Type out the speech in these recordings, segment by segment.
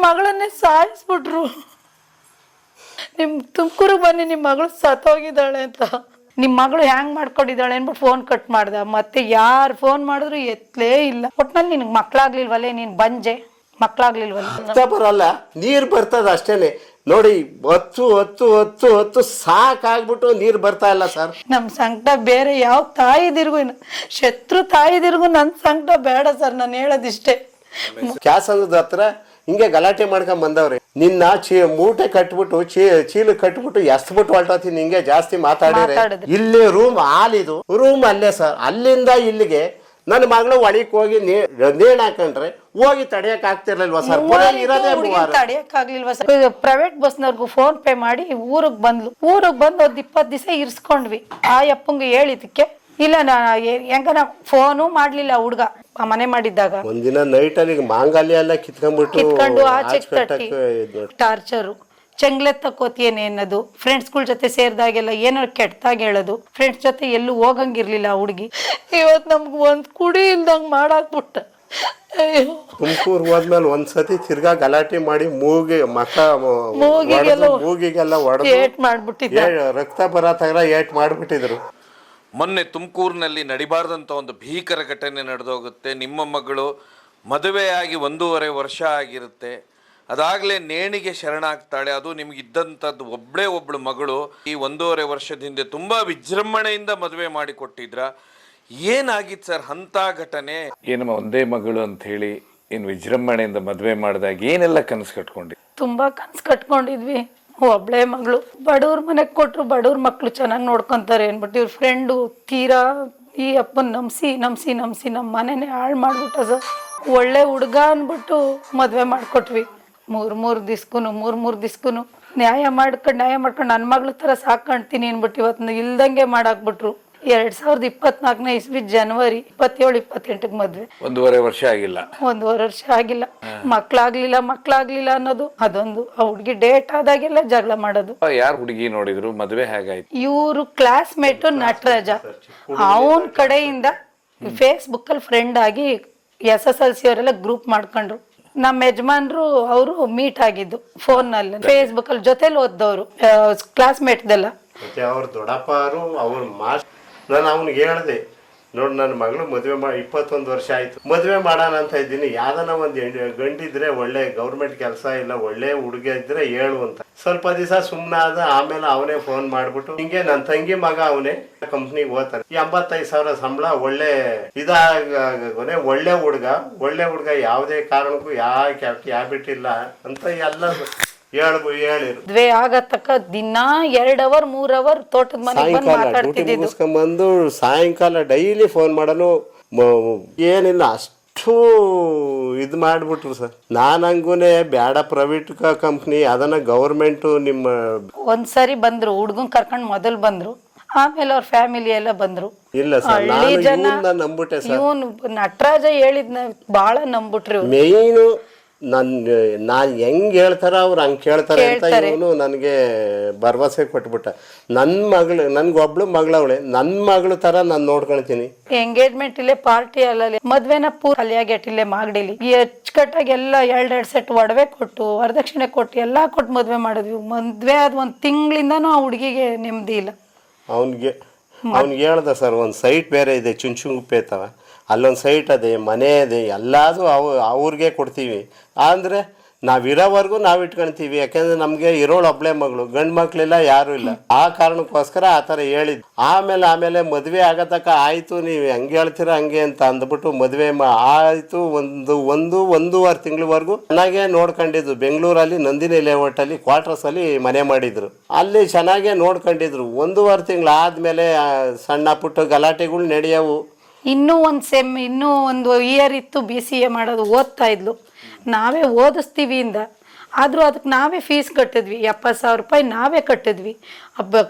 ಮಗಳನ್ನೇ ಸಾಯಿಸ್ಬಿಟ್ರು. ನಿಮ್ ತುಮಕೂರಿಗೆ ಬನ್ನಿ, ನಿಮ್ಮ ಮಗಳು ಸತ್ತೋಗಿದ್ದಾಳೆ ಅಂತ. ನಿಮ್ಮ ಮಗಳು ಹ್ಯಾಂಗ್ ಮಾಡ್ಕೊಂಡಿದ್ದಾಳೆ ಅನ್ಬಿಟ್ಟು ಫೋನ್ ಕಟ್ ಮಾಡ್ದ. ಮತ್ತೆ ಯಾರು ಫೋನ್ ಮಾಡಿದ್ರು ಎತ್ತಲೇ ಇಲ್ಲ. ಒಟ್ನಲ್ಲಿ ನಿನಗೆ ಮಕ್ಳಾಗ್ಲಿಲ್ವಲ್ಲೇ, ನೀನ್ ಬಂಜೆ, ಮಕ್ಳಾಗ್ಲಿಲ್ವಲ್ಲ. ಬರಲ್ಲ, ನೀರ್ ಬರ್ತದ ಅಷ್ಟೇನೆ. ನೋಡಿ, ಹೊತ್ತು ಸಾಕಾಗ್ಬಿಟ್ಟು ನೀರ್ ಬರ್ತಾ ಇಲ್ಲ ಸರ್. ನಮ್ ಸಂಕಟ ಬೇರೆ ಯಾವ ತಾಯಿದಿರ್ಗು, ಶತ್ರು ತಾಯಿದಿರ್ಗು ನನ್ ಸಂಕಟ ಬೇಡ ಸರ್. ನಾನು ಹೇಳೋದಿಷ್ಟೇ. ಕ್ಯಾಸ್ ಅನ್ನೋದ್ ಹತ್ರ ಹಿಂಗೆ ಗಲಾಟೆ ಮಾಡ್ಕೊಂಡ್ ಬಂದವ್ರೆ. ನಿನ್ನ ಮೂಟೆ ಕಟ್ಬಿಟ್ಟು ಚೀಲು ಕಟ್ಬಿಟ್ಟು ಎಸ್ಬಿಟ್ಟು ಹೊಲ್ಟೋತೀನಿ. ಹಿಂಗೆ ಜಾಸ್ತಿ ಮಾತಾಡಿದ್ರೆ ಇಲ್ಲಿ ರೂಮ್ ಹಾಲಿದು ರೂಮ್ ಅಲ್ಲೇ ಸರ್. ಅಲ್ಲಿಂದ ಇಲ್ಲಿಗೆ ನನ್ನ ಮಗಳು ಒಳಕ್ ಹೋಗಿ ನೇಣ್ ಹಾಕೊಂಡ್ರೆ ಹೋಗಿ ತಡೆಯಕ್ ಆಗ್ತಿರ್ಲಿಲ್ವಾ ಸರ್? ತಡೆಯಕ್ ಆಗ್ಲಿಲ್ವಾ ಸರ್? ಪ್ರೈವೇಟ್ ಬಸ್ನವ್ರಿಗೂ ಫೋನ್ ಪೇ ಮಾಡಿ ಊರಿಗೆ ಬಂದು ಒಂದ್ 20 ದಿವಸ ಇರ್ಸ್ಕೊಂಡ್ವಿ. ಆ ಅಪ್ಪಂಗೆ ಹೇಳಿದಕ್ಕೆ ಇಲ್ಲ, ಹೆಂಗ ಫೋನು ಮಾಡ್ಲಿಲ್ಲ ಹುಡ್ಗ ಮನೆ ಮಾಡಿದ್ದಾಗ. ಒಂದಿನ ನೈಟ್ ಅಲ್ಲಿ ಮಾಂಗಲ್ಯ ಎಲ್ಲ ಕಿತ್ಕೊಂಡು ಆಚೆ ತಟ್ಟಿ ಟಾರ್ಚರು. ಚೆಂಗ್ಲೆತ್ತಕೋತಿಯೇನೆ ಅನ್ನೋದು, ಫ್ರೆಂಡ್ಸ್ಗಳ ಜೊತೆ ಸೇರಿದಾಗೆಲ್ಲ ಏನಾರು ಕೆಟ್ಟದಾಗ ಹೇಳೋದು. ಫ್ರೆಂಡ್ಸ್ ಜೊತೆ ಎಲ್ಲೂ ಹೋಗಂಗಿರ್ಲಿಲ್ಲ ಆ ಹುಡುಗಿ. ಇವತ್ತು ನಮ್ಗೆ ಒಂದ್ ಕುಡಿ ಇಲ್ದಂಗ್ ಮಾಡಾಕ್ಬಿಟ್ಟ. ತುಮಕೂರು ಹೋದ್ಮೇಲೆ ಒಂದ್ಸತಿ ತಿರ್ಗಾ ಗಲಾಟೆ ಮಾಡಿ ಮೂಗಿಗೆಲ್ಲ ರಕ್ತ ಬರತ್ತಾಗ ಏಟ್ ಮಾಡ್ಬಿಟ್ಟಿದ್ರು. ಮೊನ್ನೆ ತುಮಕೂರಿನಲ್ಲಿ ನಡಿಬಾರ್ದಂಥ ಒಂದು ಭೀಕರ ಘಟನೆ ನಡೆದೋಗುತ್ತೆ. ನಿಮ್ಮ ಮಗಳು ಮದುವೆಯಾಗಿ 1.5 ವರ್ಷ ಆಗಿರುತ್ತೆ. ಅದಾಗಲೇ ನೇಣಿಗೆ ಶರಣಾಗ್ತಾಳೆ. ಅದು ನಿಮಗಿದ್ದಂಥದ್ದು ಒಬ್ಬಳು ಮಗಳು. ಈ 1.5 ವರ್ಷದ ಹಿಂದೆ ತುಂಬ ವಿಜೃಂಭಣೆಯಿಂದ ಮದುವೆ ಮಾಡಿಕೊಟ್ಟಿದ್ರ. ಏನಾಗಿತ್ತು ಸರ್ ಅಂಥ ಘಟನೆ? ಏನಮ್ಮ ಒಂದೇ ಮಗಳು ಅಂತ ಹೇಳಿ ಏನು ವಿಜೃಂಭಣೆಯಿಂದ ಮದುವೆ ಮಾಡಿದಾಗ ಏನೆಲ್ಲ ಕನಸು ಕಟ್ಕೊಂಡಿ? ತುಂಬಾ ಕನಸು ಕಟ್ಕೊಂಡಿದ್ವಿ. ಒಬ್ಳೆ ಮಗಳು, ಬಡವ್ರ ಮನೆಗೆ ಕೊಟ್ರು ಬಡವ್ರ ಮಕ್ಳು ಚೆನ್ನಾಗಿ ನೋಡ್ಕೊಂತಾರೆ ಅನ್ಬಿಟ್ಟು ಇವ್ರ ಫ್ರೆಂಡು ತೀರಾ ಈ ಅಪ್ಪನ ನಂಬಿಸಿ ನಮ್ಮ ಮನೆನೇ ಹಾಳು ಮಾಡ್ಬಿಟ್ಟ ಸರ್. ಒಳ್ಳೆ ಹುಡುಗ ಅನ್ಬಿಟ್ಟು ಮದ್ವೆ ಮಾಡ್ಕೊಟ್ವಿ. ಮೂರ್ ದಿವ್ಸಕ್ಕೂ ನ್ಯಾಯ ಮಾಡ್ಕೊಂಡು ನನ್ನ ಮಗಳ ತರ ಸಾಕೊಂಡ್ತೀನಿ ಅನ್ಬಿಟ್ಟು ಇವತ್ತು ಇಲ್ದಂಗೆ ಮಾಡಾಕ್ಬಿಟ್ರು. 2024 ಇಸ್ವಿ ಜನವರಿ 27-28 ಮದ್ವೆ. 1.5 ವರ್ಷ ಆಗಿಲ್ಲ. 1.5 ವರ್ಷ ಆಗಿಲ್ಲ. ಮಕ್ಳಾಗ್ಲಿಲ್ಲ ಅನ್ನೋದು ಅದೊಂದು. ಆ ಹುಡ್ಗಿ ಡೇಟ್ ಆದಾಗೆಲ್ಲ ಜಗಳ ಮಾಡೋದು. ಯಾರು ಹುಡುಗಿ ನೋಡಿದ್ರು? ಮದ್ವೆ ಹೇಗಾಯ್ತು? ಇವ್ರು ಕ್ಲಾಸ್ಮೇಟ್ ನಟರಾಜ. ಅವನ್ ಕಡೆಯಿಂದ ಫೇಸ್ಬುಕ್ ಅಲ್ಲಿ ಫ್ರೆಂಡ್ ಆಗಿ SSLC ಅವರೆಲ್ಲ ಗ್ರೂಪ್ ಮಾಡ್ಕೊಂಡ್ರು. ನಮ್ಮ ಯಜಮಾನ್ರು ಅವರು ಮೀಟ್ ಆಗಿದ್ದು ಫೋನ್ ನಲ್ಲಿ, ಫೇಸ್ಬುಕ್ ಅಲ್ಲಿ ಜೊತೆಲಿ ಓದ್ದವ್ರು, ಕ್ಲಾಸ್ಮೇಟ್ದೆಲ್ಲ. ಮತ್ತೆ ಅವ್ರ ದೊಡ್ಡಪ್ಪರು ಅವ್ರ ನಾನು ಅವ್ನಿಗೆ ಹೇಳ್ದೆ, ನೋಡಿ ನನ್ನ ಮಗಳು ಮದುವೆ 21 ವರ್ಷ ಆಯ್ತು, ಮದುವೆ ಮಾಡೋಣ ಅಂತ ಇದ್ದೀನಿ. ಯಾವ್ದಾನ ಒಂದು ಗಂಡಿದ್ರೆ ಒಳ್ಳೆ ಗೌರ್ಮೆಂಟ್ ಕೆಲಸ ಇಲ್ಲ, ಒಳ್ಳೆ ಹುಡುಗ ಇದ್ರೆ ಹೇಳು ಅಂತ. ಸ್ವಲ್ಪ ದಿವಸ ಸುಮ್ಮನೆ ಆದ. ಆಮೇಲೆ ಅವನೇ ಫೋನ್ ಮಾಡ್ಬಿಟ್ಟು, ಹಿಂಗೆ ನನ್ನ ತಂಗಿ ಮಗ ಅವನೇ ಕಂಪ್ನಿಗೆ ಹೋಗ್ತಾನೆ, 85,000 ಸಂಬಳ, ಒಳ್ಳೆ ಒಳ್ಳೆ ಹುಡುಗ ಯಾವುದೇ ಕಾರಣಕ್ಕೂ ಯಾವ ಹ್ಯಾಬಿಟ್ ಇಲ್ಲ ಅಂತ ಎಲ್ಲ ಮದ್ವೆ ಆಗತಕ್ಕ ದಿನ 2 ಅವರ್ 3 ಅವರ್ ತೋಟದ ಮನೆಗೆ ಬಂದು ಮಾತಾಡ್ತಿದ್ದು. ಬಂದು ಸಾಯಂಕಾಲ ಡೈಲಿ ಫೋನ್ ಮಾಡಲು ಏನಿಲ್ಲ, ಅಷ್ಟು ಇದು ಮಾಡ್ಬಿಟ್ರು ಸರ್. ನಾನಂಗೂನೆ ಬೇಡ ಪ್ರೈವೇಟ್ ಕಂಪ್ನಿ, ಅದನ್ನ ಗೌರ್ಮೆಂಟ್. ನಿಮ್ಮ ಒಂದ್ಸರಿ ಬಂದ್ರು, ಹುಡ್ಗನ್ ಕರ್ಕೊಂಡ್ ಮೊದಲು ಬಂದ್ರು, ಆಮೇಲೆ ಅವ್ರ ಫ್ಯಾಮಿಲಿ ಎಲ್ಲ ಬಂದ್ರು. ಇಲ್ಲ ಸರ್, ನಾನು ನಂಬಿಟ್ಟೆ ಸರ್. ಇವನು ನಟರಾಜ ಹೇಳಿದ್ನ ಬಾಳ ನಂಬಿಟ್ರಿ. ಮೇಯ್ನು ನಾನ್ ಹೆಂಗ್ ಹೇಳ್ತಾರ ಅವ್ರು ಹಂಗ್ ಕೇಳ್ತಾರೆ ಅಂತ ಇವನು ನನಗೆ ಭರವಸೆ ಕೊಟ್ಬಿಟ್ಟ. ನನ್ಗೊಬ್ಳು ಮಗಳವಳೆ, ನನ್ ಮಗಳು ತರ ನಾನ್ ನೋಡ್ಕೊಳ್ತೀನಿ. ಎಂಗೇಜ್ಮೆಂಟ್ ಇಲ್ಲೇ, ಪಾರ್ಟಿ ಅಲ್ಲೇ, ಮದ್ವೆನ ಕಲ್ಯಾಗೇಟ್ ಇಲ್ಲೇ ಮಾಗಡಿಲಿ ಅಚ್ಚುಕಟ್ಟಾಗಿ ಎಲ್ಲ 2 ಸೆಟ್ ಒಡವೆ ಕೊಟ್ಟು ವರದಕ್ಷಿಣೆ ಕೊಟ್ಟು ಎಲ್ಲಾ ಕೊಟ್ಟು ಮದ್ವೆ ಮಾಡಿದ್ವಿ. ಮದ್ವೆ ಆದ 1 ತಿಂಗಳಿಂದಾನು ಆ ಹುಡುಗಿಗೆ ನೆಮ್ಮದಿ ಇಲ್ಲ. ಅವ್ನಿಗೆ ಹೇಳ್ದ ಸರ್, ಒಂದ್ ಸೈಟ್ ಬೇರೆ ಇದೆ ಚುಂಚುಂಗುಪ್ಪೆ ತವ, ಅಲ್ಲೊಂದು ಸೈಟ್ ಅದೇ, ಮನೆ ಅದೇ, ಎಲ್ಲಾದು ಅವ್ರಿಗೆ ಕೊಡ್ತೀವಿ. ಅಂದರೆ ನಾವಿರೋವರೆಗೂ ನಾವು ಇಟ್ಕೊಳ್ತೀವಿ. ಯಾಕೆಂದ್ರೆ ನಮಗೆ ಇರೋಳು ಒಬ್ಳೆ ಮಗಳು, ಗಂಡು ಮಕ್ಳಿಲ್ಲ, ಯಾರು ಇಲ್ಲ. ಆ ಕಾರಣಕ್ಕೋಸ್ಕರ ಆ ಥರ ಹೇಳಿದ್. ಆಮೇಲೆ ಮದುವೆ ಆಗತಕ್ಕ ಆಯಿತು, ನೀವು ಹೆಂಗೆ ಹೇಳ್ತೀರ ಹಂಗೆ ಅಂತ ಅಂದ್ಬಿಟ್ಟು ಮದುವೆ ಆಯಿತು. 1.5 ತಿಂಗಳವರೆಗೂ ಚೆನ್ನಾಗೇ ನೋಡ್ಕೊಂಡಿದ್ದು. ಬೆಂಗಳೂರಲ್ಲಿ ನಂದಿನಿ ಲೇಔಟಲ್ಲಿ ಕ್ವಾರ್ಟರ್ಸಲ್ಲಿ ಮನೆ ಮಾಡಿದ್ರು. ಅಲ್ಲಿ ಚೆನ್ನಾಗೇ ನೋಡ್ಕೊಂಡಿದ್ರು. 1.5 ತಿಂಗಳು ಆದಮೇಲೆ ಸಣ್ಣ ಪುಟ್ಟ ಗಲಾಟೆಗಳು ನಡೆಯವು. ಇನ್ನೂ ಒಂದು ಇಯರ್ ಇತ್ತು BCA ಮಾಡೋದು. ಓದ್ತಾ ಇದ್ಲು, ನಾವೇ ಓದಿಸ್ತೀವಿ ಇಂದ. ಆದರೂ ಅದಕ್ಕೆ ನಾವೇ ಫೀಸ್ ಕಟ್ಟಿದ್ವಿ, 70,000 ರೂಪಾಯಿ ನಾವೇ ಕಟ್ಟಿದ್ವಿ.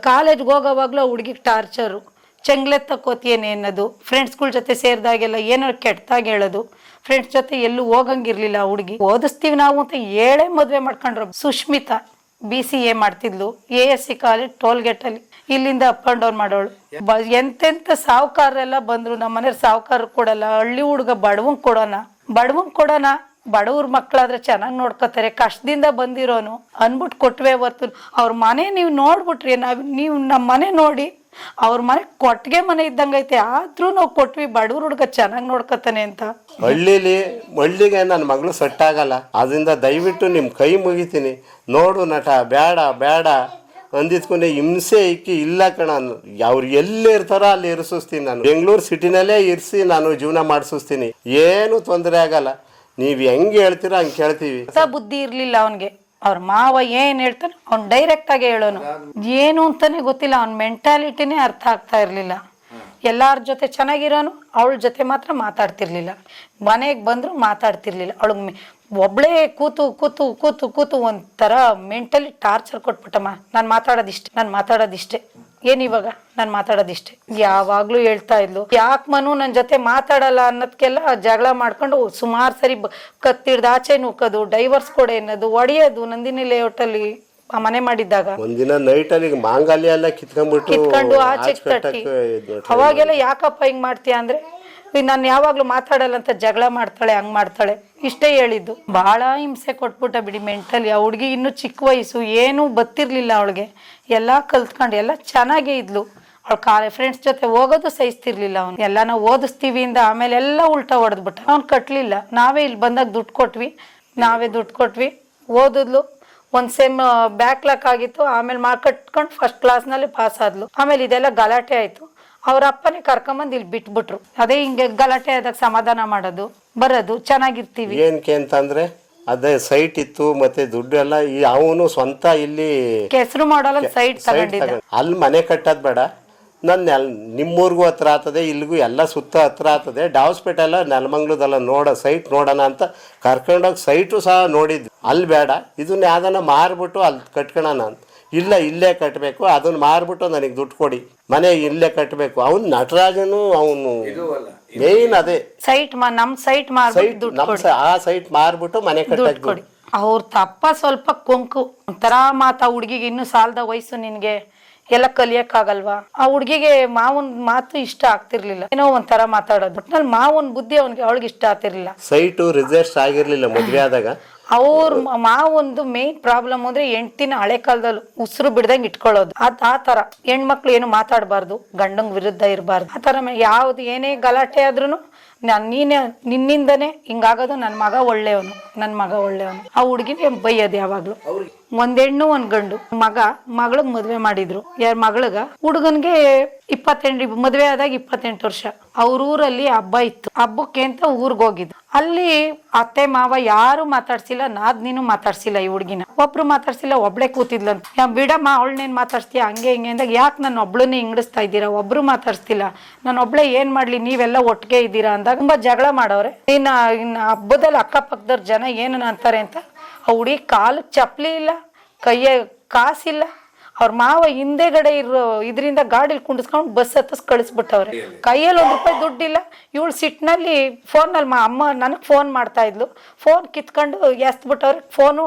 ಕಾಲೇಜ್ಗೆ ಹೋಗೋವಾಗಲೂ ಹುಡುಗಿಗೆ ಟಾರ್ಚರು, ಚೆಂಗ್ಲೆತ್ತಕೋತಿಯೇನೆ ಅನ್ನೋದು, ಫ್ರೆಂಡ್ಸ್ಗಳ ಜೊತೆ ಸೇರಿದಾಗೆಲ್ಲ ಏನಾರು ಕೆಟ್ಟದಾಗ ಹೇಳೋದು. ಫ್ರೆಂಡ್ಸ್ ಜೊತೆ ಎಲ್ಲೂ ಹೋಗಂಗಿರ್ಲಿಲ್ಲ ಆ ಹುಡುಗಿ. ಓದಿಸ್ತೀವಿ ನಾವು ಅಂತ ಹೇಳೇ ಮದುವೆ ಮಾಡ್ಕೊಂಡ್ರು. ಸುಷ್ಮಿತಾ BCA ಮಾಡ್ತಿದ್ಲು, ASC ಕಾಲೇಜ್ ಟೋಲ್ಗೇಟಲ್ಲಿ. ಇಲ್ಲಿಂದ ಅಪ್ ಅಂಡ್ ಡೌನ್ ಮಾಡೋಳು. ಎಂತೆಂತ ಸಾವುಕಾರರೆಲ್ಲ ಬಂದ್ರು. ನಮ್ಮ ಮನೆಯವ್ರು ಸಾವುಕಾರ ಕೊಡಲ್ಲ, ಹಳ್ಳಿ ಹುಡುಗ ಬಡವಂಗ್ ಕೊಡೋಣ ಬಡವ್ರ ಮಕ್ಕಳಾದ್ರೆ ಚೆನ್ನಾಗಿ ನೋಡ್ಕೋತಾರೆ, ಕಷ್ಟದಿಂದ ಬಂದಿರೋನು ಅನ್ಬಿಟ್ಟು ಕೊಟ್ವೆ ಹೊರ್ತು ಅವ್ರ ಮನೆ ನೀವು ನೋಡ್ಬಿಟ್ರಿ, ನೀವು ನಮ್ಮ ಮನೆ ನೋಡಿ ಅವ್ರ ಮನೆ ಕೊಟ್ಟಿಗೆ ಮನೆ ಇದ್ದಂಗೈತೆ, ಆದ್ರೂ ನಾವು ಕೊಟ್ವಿ ಬಡವ್ರ ಹುಡುಗ ಚೆನ್ನಾಗಿ ನೋಡ್ಕೊತಾನೆ ಅಂತ. ಹಳ್ಳಿಗೆ ನನ್ನ ಮಗಳು ಸೆಟ್ ಆಗಲ್ಲ, ಅದರಿಂದ ದಯವಿಟ್ಟು ನಿಮ್ಮ ಕೈ ಮುಗಿತೀನಿ, ನೋಡು ನಟ ಬೇಡ ಬೇಡ ಅಂದಿದ್ಕೊಂಡೆ ಹಿಂಸೆ ಇಕ್ಕಿ ಇಲ್ಲ ಕಣ, ಅವ್ರು ಎಲ್ಲಿ ಇರ್ತಾರೋ ಅಲ್ಲಿ ಇರಿಸಿಸ್ತೀನಿ. ನಾನು ಬೆಂಗಳೂರು ಸಿಟಿನಲ್ಲೇ ಇರಿಸಿ ನಾನು ಜೀವನ ಮಾಡಿಸ್ತೀನಿ, ಏನು ತೊಂದರೆ ಆಗಲ್ಲ. ನೀವು ಹೆಂಗೆ ಹೇಳ್ತೀರೋ ಹಂಗೆ ಕೇಳ್ತೀವಿ. ಬುದ್ಧಿ ಇರ್ಲಿಲ್ಲ ಅವನ್ಗೆ, ಅವ್ರ ಮಾವ ಏನ್ ಹೇಳ್ತಾನೆ ಅವ್ನ್ ಡೈರೆಕ್ಟ್ ಆಗಿ ಹೇಳೋನು, ಏನು ಅಂತಾನೆ ಗೊತ್ತಿಲ್ಲ, ಅವ್ನ ಮೆಂಟಾಲಿಟಿನೇ ಅರ್ಥ ಆಗ್ತಾ ಇರ್ಲಿಲ್ಲ. ಎಲ್ಲಾರ ಜೊತೆ ಚೆನ್ನಾಗಿರೋನು, ಅವಳ ಜೊತೆ ಮಾತ್ರ ಮಾತಾಡ್ತಿರ್ಲಿಲ್ಲ, ಮನೆಗೆ ಬಂದ್ರು ಮಾತಾಡ್ತಿರ್ಲಿಲ್ಲ. ಅವಳಿಗೆ ಒಬ್ಳೇ ಕೂತು ಕೂತು ಕೂತು ಕೂತು ಒಂಥರ ಮೆಂಟಲಿ ಟಾರ್ಚರ್ ಕೊಟ್ಬಿಟ್ಟಮ್ಮ. ನಾನು ಮಾತಾಡೋದಿಷ್ಟೇ ಏನಿವಾಗ ನಾನು ಮಾತಾಡೋದಿಷ್ಟೇ. ಯಾವಾಗ್ಲೂ ಹೇಳ್ತಾ ಇದ್ಲು, ಯಾಕೆ ಮನು ನನ್ನ ಜೊತೆ ಮಾತಾಡಲ್ಲ ಅನ್ನೋದಕ್ಕೆಲ್ಲ ಜಗಳ ಮಾಡ್ಕೊಂಡು ಸುಮಾರು ಸರಿ ಕತ್ತಿಡ್ದು ಆಚೆ ನೂಕೋದು, ಡೈವರ್ಸ್ ಕೊಡೆ ಅನ್ನೋದು, ಒಡೆಯೋದು. ನಂದಿನಿ ಲೇಔಟಲ್ಲಿ ಆ ಮನೆ ಮಾಡಿದ್ದಾಗ ಒಂದಿನ ನೈಟ್ ಅಲ್ಲಿ ಮಾಂಗಲ್ಯ ಎಲ್ಲ ಕಿತ್ಕೊಂಡು ಆಚೆಗೆ ತಟ್ಟಿ, ಅವಾಗೆಲ್ಲ ಯಾಕಪ್ಪ ಹಿಂಗ್ ಮಾಡ್ತೀಯ ಅಂದ್ರೆ, ನಾನು ಯಾವಾಗ್ಲೂ ಮಾತಾಡಲ್ಲ ಅಂತ ಜಗಳ ಮಾಡ್ತಾಳೆ, ಹಂಗ್ ಮಾಡ್ತಾಳೆ, ಇಷ್ಟೇ ಹೇಳಿದ್ದು. ಬಹಳ ಹಿಂಸೆ ಕೊಟ್ಬಿಟ್ಟ ಬಿಡಿ ಮೆಂಟಲಿ. ಆ ಹುಡ್ಗಿ ಇನ್ನೂ ಚಿಕ್ಕ ವಯಸ್ಸು, ಏನೂ ಗೊತ್ತಿರ್ಲಿಲ್ಲ ಅವಳಿಗೆ, ಎಲ್ಲ ಕಲ್ತ್ಕೊಂಡು ಎಲ್ಲ ಚೆನ್ನಾಗೇ ಇದ್ಲು. ಅವಳು ಫ್ರೆಂಡ್ಸ್ ಜೊತೆ ಹೋಗೋದು ಸಹಿಸ್ತಿರ್ಲಿಲ್ಲ. ಅವ್ನು ಎಲ್ಲ ನಾವು ಓದಿಸ್ತೀವಿ ಇಂದ ಆಮೇಲೆ ಎಲ್ಲ ಉಲ್ಟಾ ಹೊಡೆದ್ಬಿಟ್ಟ. ಅವ್ನು ಕಟ್ಲಿಲ್ಲ, ನಾವೇ ಇಲ್ಲಿ ಬಂದಾಗ ದುಡ್ಡು ಕೊಟ್ವಿ, ಓದಿದ್ಲು. ಒಂದು ಸೆಮ್ ಬ್ಯಾಕ್ಲಾಕ್ ಆಗಿತ್ತು, ಆಮೇಲೆ ಕಟ್ಕೊಂಡು ಫಸ್ಟ್ ಕ್ಲಾಸ್ನಲ್ಲಿ ಪಾಸ್ ಆದ್ಲು. ಆಮೇಲೆ ಇದೆಲ್ಲ ಗಲಾಟೆ ಆಯ್ತು, ಅವ್ರ ಅಪ್ಪನೇ ಕರ್ಕೊಂಬಂದು ಇಲ್ಲಿ ಬಿಟ್ಬಿಟ್ರು. ಅದೇ ಹಿಂಗೆ ಗಲಾಟೆ ಆದಾಗ ಸಮಾಧಾನ ಮಾಡೋದು ಬರೋದು, ಚೆನ್ನಾಗಿರ್ತೀವಿ. ಏನಕ್ಕೆ ಅಂತಂದ್ರೆ ಅದೇ ಸೈಟ್ ಇತ್ತು, ಮತ್ತೆ ದುಡ್ಡು ಎಲ್ಲ ಅವನು ಸ್ವಂತ ಇಲ್ಲಿ ಕೆಸರು ಮಾಡಲ್ಲ ಸೈಟ್ ತಗೊಂಡಿದ್ದ. ಅಲ್ಲಿ ಮನೆ ಕಟ್ಟೋದು ಬೇಡ, ನನ್ನ ನಿಮ್ಮೂರ್ಗೂ ಹತ್ರ ಆಗ್ತದೆ, ಇಲ್ಲಿಗೂ ಎಲ್ಲ ಸುತ್ತ ಹತ್ರ ಆಗ್ತದೆ. ಡಾವಸ್ಪೇಟೆಲ್ಲ ನೆಲಮಂಗ್ಲದಲ್ಲ ಸೈಟ್ ನೋಡೋಣ ಅಂತ ಕರ್ಕೊಂಡೋಗಿ ಸೈಟು ಸಹ ನೋಡಿದ್ವಿ. ಅಲ್ಲಿ ಬೇಡ, ಇದನ್ನ ಯಾವ್ದನ್ನ ಮಾರ್ಬಿಟ್ಟು ಅಲ್ಲಿ ಕಟ್ಕೊಳ್ಳೋಣ ಅಂತ. ಇಲ್ಲ, ಇಲ್ಲೇ ಕಟ್ಟಬೇಕು, ಅದನ್ನ ಮಾರ್ಬಿಟ್ಟು ನನಗೆ ದುಡ್ಡು ಕೊಡಿ, ಮನೆ ಇಲ್ಲೇ ಕಟ್ಟಬೇಕು. ಅವ್ನು ನಟರಾಜನು ಅವನು ಮೇನ್ ಅದೇ ಸೈಟ್ ನಮ್ ಸೈಟ್ ಆ ಸೈಟ್ ಮಾರ್ಬಿಟ್ಟು ಮನೆ ಕಟ್ಟಕ್ಕೆ. ಅವ್ರ ತಪ್ಪ ಸ್ವಲ್ಪ ಕೊಂಕು ಒಂಥರ ಮಾತು. ಆ ಹುಡ್ಗಿಗೆ ಇನ್ನು ಸಾಲದ ವಯಸ್ಸು, ನಿನ್ಗೆ ಎಲ್ಲ ಕಲಿಯಕ್ಕಾಗಲ್ವಾ? ಆ ಹುಡ್ಗಿಗೆ ಮಾವನ್ ಮಾತು ಇಷ್ಟ ಆಗ್ತಿರ್ಲಿಲ್ಲ, ಏನೋ ಒಂಥರ ಮಾತಾಡೋದು. ಒಟ್ನಲ್ಲಿ ಮಾವನ್ ಬುದ್ಧಿ ಅವಳಿಗೆ ಇಷ್ಟ ಆಗ್ತಿರ್ಲಿಲ್ಲ. ಸೈಟು ರಿಜಿಸ್ಟರ್ ಆಗಿರ್ಲಿಲ್ಲ ಮದ್ವೆ ಆದಾಗ. ಅವ್ರ ಮಾವೊಂದು ಮೇನ್ ಪ್ರಾಬ್ಲಮ್ ಅಂದ್ರೆ ಹೆಂಡ್ತಿನ ಹಳೆ ಕಾಲದಲ್ಲಿ ಉಸಿರು ಬಿಡ್ದಂಗೆ ಇಟ್ಕೊಳ್ಳೋದು. ಆ ತರ ಹೆಣ್ಮಕ್ಳು ಏನು ಮಾತಾಡಬಾರ್ದು, ಗಂಡಂಗ್ ವಿರುದ್ಧ ಇರಬಾರ್ದು. ಆ ತರ ಯಾವ್ದು ಏನೇ ಗಲಾಟೆ ಆದ್ರೂ ನಿನ್ನಿಂದನೇ ಹಿಂಗಾಗೋದು, ನನ್ನ ಮಗ ಒಳ್ಳೆಯವನು. ಆ ಹುಡ್ಗಿನ ಬೈಯೋದು ಯಾವಾಗ್ಲೂ. ಒಂದ್ ಹೆಣ್ಣು ಒಂದ್ ಗಂಡು, ಮಗಳಿಗೆ ಮದ್ವೆ ಮಾಡಿದ್ರು. ಮಗಳಗ ಹುಡುಗನ್ಗೆ 28, ಮದ್ವೆ ಆದಾಗ 28 ವರ್ಷ. ಅವ್ರ ಊರಲ್ಲಿ ಹಬ್ಬ ಇತ್ತು, ಹಬ್ಬಕ್ಕೆ ಅಂತ ಊರ್ಗ್ ಹೋಗಿದ್ದು. ಅಲ್ಲಿ ಅತ್ತೆ ಮಾವ ಯಾರು ಮಾತಾಡ್ಸಿಲ್ಲ, ನೀನು ಮಾತಾಡ್ಸಿಲ್ಲ ಈ ಹುಡ್ಗಿನ. ಒಬ್ರು ಮಾತಾಡ್ಸಿಲ್ಲ, ಒಬ್ಳೆ ಕೂತಿದ್ಲಂತ. ಬಿಡಮ್ಮ ಅವಳನ್ನೇನ್ ಮಾತಾಡ್ಸ್ತೀಯ ಹಂಗೆ ಹಿಂಗೆ ಅಂದಾಗ, ಯಾಕೆ ನನ್ನ ಒಬ್ಳನ್ನೇ ಹಿಂಗಡಿಸ್ತಾ ಇದ್ದೀರಾ, ಒಬ್ರು ಮಾತಾಡ್ಸ್ತಿಲ್ಲ, ನಾನು ಒಬ್ಳೆ ಏನ್ ಮಾಡ್ಲಿ, ನೀವೆಲ್ಲ ಒಟ್ಟಿಗೆ ಇದ್ದೀರಾ ಅಂದಾಗ ತುಂಬಾ ಜಗಳ ಮಾಡವ್ರೆ. ಇನ್ನ ಹಬ್ಬದಲ್ಲಿ ಅಕ್ಕಪಕ್ಕದವ್ರ ಜನ ಏನು ಅಂತಾರೆ ಅಂತ. ಆ ಹುಡುಗಿ ಕಾಲಕ್ಕೆ ಚಪ್ಲಿ ಇಲ್ಲ, ಕೈಯ ಕಾಸಿಲ್ಲ. ಅವ್ರ ಮಾವ ಹಿಂದೆಗಡೆ ಇದರಿಂದ ಗಾಡಿಲಿ ಕುಂಡಿಸ್ಕೊಂಡು ಬಸ್ ಹತ್ತಿಸ್ ಕಳಿಸ್ಬಿಟ್ಟವ್ರೆ. ಕೈಯಲ್ಲಿ ₹1 ದುಡ್ಡಿಲ್ಲ. ಇವಳು ಸಿಟ್ನಲ್ಲಿ ಫೋನಲ್ಲಿ ಅಮ್ಮ ನನಗೆ ಫೋನ್ ಮಾಡ್ತಾ ಇದ್ಲು, ಫೋನ್ ಕಿತ್ಕೊಂಡು ಎಸ್ಬಿಟ್ಟವ್ರೆ. Phone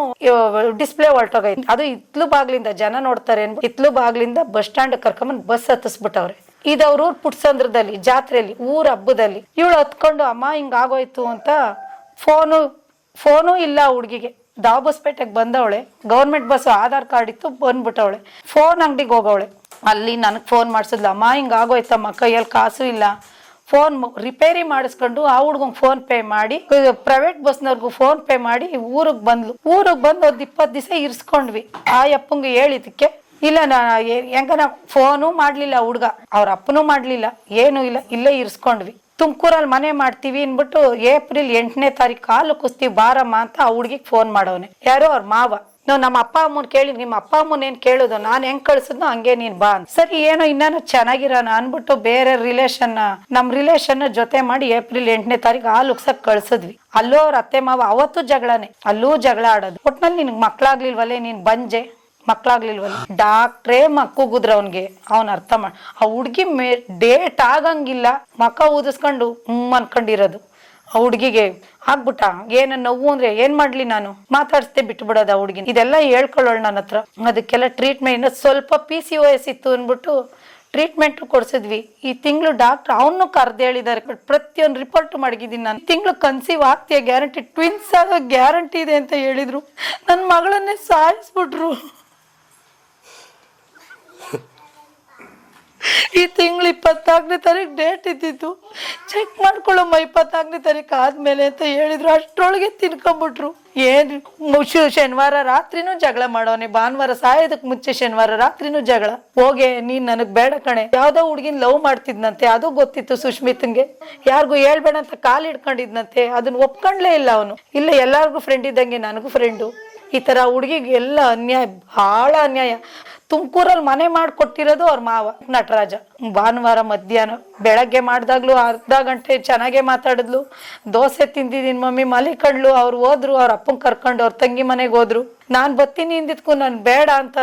display ಹೊರಟೋಗೈತೆ. ಅದು ಇತ್ಲು ಬಾಗ್ಲಿಂದ ಜನ ನೋಡ್ತಾರೆ ಅನ್ಬಿಟ್ಟು ಇತ್ಲು ಬಾಗ್ಲಿಂದ ಬಸ್ ಸ್ಟ್ಯಾಂಡ್ ಕರ್ಕೊಂಬಂದು ಬಸ್ ಹತ್ತಿಸ್ಬಿಟ್ಟವ್ರೆ. ಇದು ಅವ್ರ ಊರ್ ಪುಟ್ಸಂದ್ರದಲ್ಲಿ ಜಾತ್ರೆಯಲ್ಲಿ ಊರ ಹಬ್ಬದಲ್ಲಿ ಇವಳು ಹತ್ಕೊಂಡು ಅಮ್ಮ ಹಿಂಗಾಗೋಯ್ತು ಅಂತ ಫೋನು ಇಲ್ಲ ಹುಡ್ಗಿಗೆ. ದಾಬಸ್ಪೇಟೆಗೆ ಬಂದವಳೆ, ಗೌರ್ಮೆಂಟ್ ಬಸ್ ಆಧಾರ್ ಕಾರ್ಡ್ ಇತ್ತು, ಬಂದ್ಬಿಟ್ಟವಳೆ. ಫೋನ್ ಅಂಗಡಿಗೆ ಹೋಗವಳೆ, ಅಲ್ಲಿ ನನಗೆ ಫೋನ್ ಮಾಡಿಸಿದ್ಲು, ಅಮ್ಮ ಹಿಂಗಾಗೋಯ್ತಮ್ಮ, ಕೈಯಲ್ಲಿ ಕಾಸು ಇಲ್ಲ. ಫೋನ್ ರಿಪೇರಿ ಮಾಡಿಸ್ಕೊಂಡು ಆ ಹುಡ್ಗಂಗೆ ಫೋನ್ ಪೇ ಮಾಡಿ, ಪ್ರೈವೇಟ್ ಬಸ್ನವ್ರಿಗೂ ಫೋನ್ ಪೇ ಮಾಡಿ ಊರಿಗೆ ಬಂದು ಒಂದು 20 ದಿವಸ ಇರ್ಸ್ಕೊಂಡ್ವಿ. ಆ ಅಪ್ಪಂಗೆ ಹೇಳಿದಕ್ಕೆ ಇಲ್ಲ, ಹೆಂಗನ ಫೋನು ಮಾಡ್ಲಿಲ್ಲ ಹುಡ್ಗ, ಅವ್ರ ಅಪ್ಪನೂ ಮಾಡ್ಲಿಲ್ಲ, ಏನೂ ಇಲ್ಲ, ಇಲ್ಲೇ ಇರ್ಸ್ಕೊಂಡ್ವಿ. ತುಮಕೂರಲ್ಲಿ ಮನೆ ಮಾಡ್ತೀವಿ ಅನ್ಬಿಟ್ಟು ಏಪ್ರಿಲ್ 8ನೇ ತಾರೀಕು ಕಾಲು ಕುಸ್ತೀವಿ ಬಾರಮ್ಮ ಅಂತ ಆ ಹುಡ್ಗಿಗೆ ಫೋನ್ ಮಾಡವನೆ. ಯಾರೋ ಅವ್ರ ಮಾವ. ನಮ್ಮ ಅಪ್ಪ ಅಮ್ಮನ್ ಕೇಳಿ, ನಿಮ್ಮ ಅಪ್ಪ ಅಮ್ಮನ್ ಏನ್ ಕೇಳುದು, ನಾನ್ ಹೆಂಗ್ ಕಳ್ಸಿದ್ನೋ ಹಂಗೆ ನೀನ್ ಬಾ. ಸರಿ ಏನೋ ಇನ್ನೇನೋ ಚೆನ್ನಾಗಿರೋಣ ಅನ್ಬಿಟ್ಟು ಬೇರೆ ನಮ್ ರಿಲೇಷನ್ ಜೊತೆ ಮಾಡಿ ಏಪ್ರಿಲ್ 8ನೇ ತಾರೀಕು ಹಾಲು ಉಕ್ಸಕ್ ಕಳ್ಸಿದ್ವಿ. ಅಲ್ಲೂ ಅವ್ರ ಅತ್ತೆ ಮಾವ ಅವತ್ತು ಜಗಳನೆ, ಅಲ್ಲೂ ಜಗಳ ಆಡೋದು. ಒಟ್ನಲ್ಲಿ ನಿನ್ಗ್ ಮಕ್ಳಾಗ್ಲಿಲ್ವಲ್ಲೇ, ನೀನ್ ಬಂಜೆ, ಮಕ್ಳಾಗ್ಲಿಲ್ವಲ್ಲ. ಡಾಕ್ಟ್ರೇ ಮಕ್ಕುಗುದ್ರ ಅವನ್ಗೆ. ಅವ್ನ್ ಅರ್ಥ ಮಾಡ, ಆ ಹುಡ್ಗಿ ಡೇಟ್ ಆಗಂಗಿಲ್ಲ, ಮಕ್ಕ ಊದಿಸ್ಕೊಂಡು ಅನ್ಕೊಂಡಿರೋದು. ಆ ಹುಡ್ಗಿಗೆ ಆಗ್ಬಿಟ್ಟ ಏನ ನೋವು ಅಂದ್ರೆ ಏನ್ ಮಾಡ್ಲಿ, ನಾನು ಮಾತಾಡ್ಸ್ದೆ ಬಿಟ್ಬಿಡೋದು ಆ ಹುಡ್ಗಿನ. ಇದೆಲ್ಲ ಹೇಳ್ಕೊಳ್ಳೋಳು ನನ್ನ ಹತ್ರ. ಅದಕ್ಕೆಲ್ಲ ಟ್ರೀಟ್ಮೆಂಟ್ ಸ್ವಲ್ಪ PCOS ಇತ್ತು ಅನ್ಬಿಟ್ಟು ಟ್ರೀಟ್ಮೆಂಟ್ ಕೊಡ್ಸಿದ್ವಿ. ಈ ತಿಂಗಳು ಡಾಕ್ಟರ್ ಅವನು ಕರೆದು ಹೇಳಿದ್ದಾರೆ, ಪ್ರತಿಯೊಂದು ರಿಪೋರ್ಟ್ ಮಾಡಿದ್ದೀನಿ ನಾನು. ತಿಂಗಳು ಕನ್ಸೀವ್ ಆಗ್ತೀಯ ಗ್ಯಾರಂಟಿ, ಟ್ವಿನ್ಸ್ ಆಗೋ ಗ್ಯಾರಂಟಿ ಇದೆ ಅಂತ ಹೇಳಿದ್ರು. ನನ್ನ ಮಗಳನ್ನೇ ಸಾಯಿಸ್ಬಿಟ್ರು. ಈ ತಿಂಗಳು 24ನೇ ತಾರೀಕು ಡೇಟ್ ಇದ್ದಿತ್ತು, ಚೆಕ್ ಮಾಡ್ಕೊಳ್ಳಮ್ಮ 24ನೇ ತಾರೀಕು ಆದ್ಮೇಲೆ ಅಂತ ಹೇಳಿದ್ರು. ಅಷ್ಟರೊಳಗೆ ತಿನ್ಕೊಂಬಿಟ್ರು. ಏನು ಶನಿವಾರ ರಾತ್ರಿನೂ ಜಗಳ ಮಾಡೋನೆ, ಭಾನುವಾರ ಸಾಯೋದಕ್ಕೆ ಮುಂಚೆ ಶನಿವಾರ ರಾತ್ರಿನೂ ಜಗಳ. ಹೋಗೆ ನೀನ್ ನನಗ್ ಬೇಡ ಕಣೆ, ಯಾವ್ದೋ ಹುಡ್ಗಿನ್ ಲವ್ ಮಾಡ್ತಿದ್ನಂತೆ, ಅದು ಗೊತ್ತಿತ್ತು ಸುಷ್ಮಿತ್ಗೆ. ಯಾರಿಗೂ ಹೇಳ್ಬೇಡ ಅಂತ ಕಾಲು ಹಿಡ್ಕೊಂಡಿದ್ನಂತೆ, ಅದನ್ನ ಒಪ್ಕೊಂಡ್ಲೇ ಇಲ್ಲ ಅವನು. ಇಲ್ಲ ಎಲ್ಲಾರ್ಗು ಫ್ರೆಂಡ್ ಇದ್ದಂಗೆ ನನಗೂ ಫ್ರೆಂಡು. ಈ ತರ ಹುಡುಗಿಗೆ ಎಲ್ಲ ಅನ್ಯಾಯ, ಬಹಳ ಅನ್ಯಾಯ. ತುಮಕೂರಲ್ಲಿ ಮನೆ ಮಾಡಿಕೊಟ್ಟಿರೋದು ಅವ್ರ ಮಾವ ನಟರಾಜ. ಭಾನುವಾರ ಮಧ್ಯಾಹ್ನ, ಬೆಳಗ್ಗೆ ಮಾಡಿದಾಗ್ಲೂ ಅರ್ಧ ಗಂಟೆ ಚೆನ್ನಾಗೇ ಮಾತಾಡಿದ್ಲು. ದೋಸೆ ತಿಂದಿದ್ದೀನಿ ಮಮ್ಮಿ ಮಲಿಕಂಡ್ಲು. ಅವ್ರು ಹೋದ್ರು, ಅವ್ರ ಅಪ್ಪನ ಕರ್ಕೊಂಡು ಅವ್ರ ತಂಗಿ ಮನೆಗೆ ಹೋದ್ರು. ನಾನು ಬರ್ತೀನಿ ಹಿಂದಿದ್ಕು, ನಾನು ಬೇಡ ಅಂತ,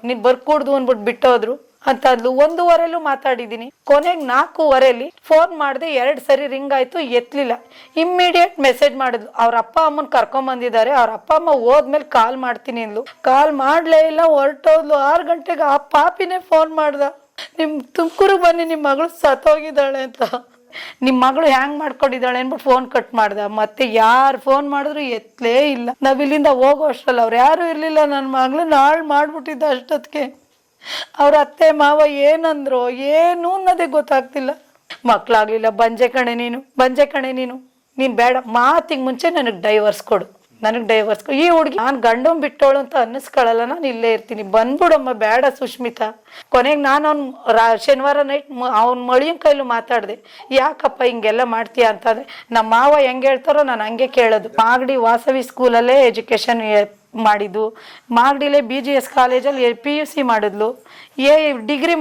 ನೀನ್ ಬರ್ಕೂಡ್ದು ಅಂದ್ಬಿಟ್ಟು ಬಿಟ್ಟೋದ್ರು ಅಂತ ಅಂದ್ಲು. 1:15 ಮಾತಾಡಿದ್ದೀನಿ. ಕೊನೆಗೆ 4:15 ಫೋನ್ ಮಾಡಿದೆ. 2 ಸರಿ ರಿಂಗ್ ಆಯ್ತು, ಎತ್ತಲಿಲ್ಲ. ಇಮ್ಮಿಡಿಯೇಟ್ ಮೆಸೇಜ್ ಮಾಡಿದ್ಲು, ಅವ್ರ ಅಪ್ಪ ಅಮ್ಮನ್ ಕರ್ಕೊಂಡ್ ಬಂದಿದ್ದಾರೆ, ಅವ್ರ ಅಪ್ಪ ಅಮ್ಮ ಹೋದ್ಮೇಲೆ ಕಾಲ್ ಮಾಡ್ತೀನಿ ಅಂದ್ಲು. ಕಾಲ್ ಮಾಡ್ಲೇ ಇಲ್ಲ, ಹೊರಟೋದ್ಲು. 6 ಗಂಟೆಗೆ ಆ ಪಾಪಿನೇ ಫೋನ್ ಮಾಡ್ದ, ನಿಮ್ ತುಮಕೂರಿಗೆ ಬನ್ನಿ, ನಿಮ್ ಮಗಳು ಸತ್ತೋಗಿದ್ದಾಳೆ ಅಂತ. ನಿಮ್ ಮಗಳು ಹ್ಯಾಂಗ್ ಮಾಡ್ಕೊಂಡಿದ್ದಾಳೆ ಅನ್ಬಿಟ್ಟು ಫೋನ್ ಕಟ್ ಮಾಡ್ದ. ಮತ್ತೆ ಯಾರು ಫೋನ್ ಮಾಡಿದ್ರು ಎತ್ತಲೇ ಇಲ್ಲ. ನಾವ್ ಇಲ್ಲಿಂದ ಹೋಗೋ ಅಷ್ಟಲ್ಲ ಅವ್ರು ಯಾರು ಇರ್ಲಿಲ್ಲ. ನನ್ನ ಮಗಳನ್ನ ಹಾಳು ಮಾಡ್ಬಿಟ್ಟಿದ್ದ ಅಷ್ಟೊತ್ತಿಗೆ. ಅವ್ರ ಅತ್ತೆ ಮಾವ ಏನಂದ್ರು ಏನು ಅನ್ನೋದೇ ಗೊತ್ತಾಗ್ತಿಲ್ಲ. ಮಕ್ಳಾಗ್ಲಿಲ್ಲ, ಬಂಜೆ ಕಣೆ ನೀನು ನೀನ್ ಬೇಡ, ಮಾತಿಗೆ ಮುಂಚೆ ನನಗೆ ಡೈವರ್ಸ್ ಕೊಡು. ಈ ಹುಡುಗಿ ನಾನು ಗಂಡನ್ ಬಿಟ್ಟೋಳು ಅಂತ ಅನ್ನಿಸ್ಕೊಳ್ಳಲ್ಲ, ನಾನು ಇಲ್ಲೇ ಇರ್ತೀನಿ, ಬಂದ್ಬಿಡಮ್ಮ, ಬೇಡ ಸುಷ್ಮಿತಾ. ಕೊನೆಗೆ ನಾನು ಶನಿವಾರ ನೈಟ್ ಅವ್ನ ಮಳಿಯನ್ ಕೈಲು ಮಾತಾಡಿದೆ, ಯಾಕಪ್ಪ ಹಿಂಗೆಲ್ಲ ಮಾಡ್ತೀಯ ಅಂತಂದ್ರೆ, ನಮ್ಮ ಮಾವ ಹೆಂಗೆ ಹೇಳ್ತಾರೋ ನಾನು ಹಂಗೆ ಕೇಳೋದು. ಮಾಗಡಿ ವಾಸವಿ ಸ್ಕೂಲಲ್ಲೇ ಎಜುಕೇಶನ್ ಮಾಡಿದ್ದು, ಮಾಗಡಿಲೇ BGS ಕಾಲೇಜಲ್ಲಿ PUC ಮಾಡಿದ್ಲು. ಡಿಗ್ರಿ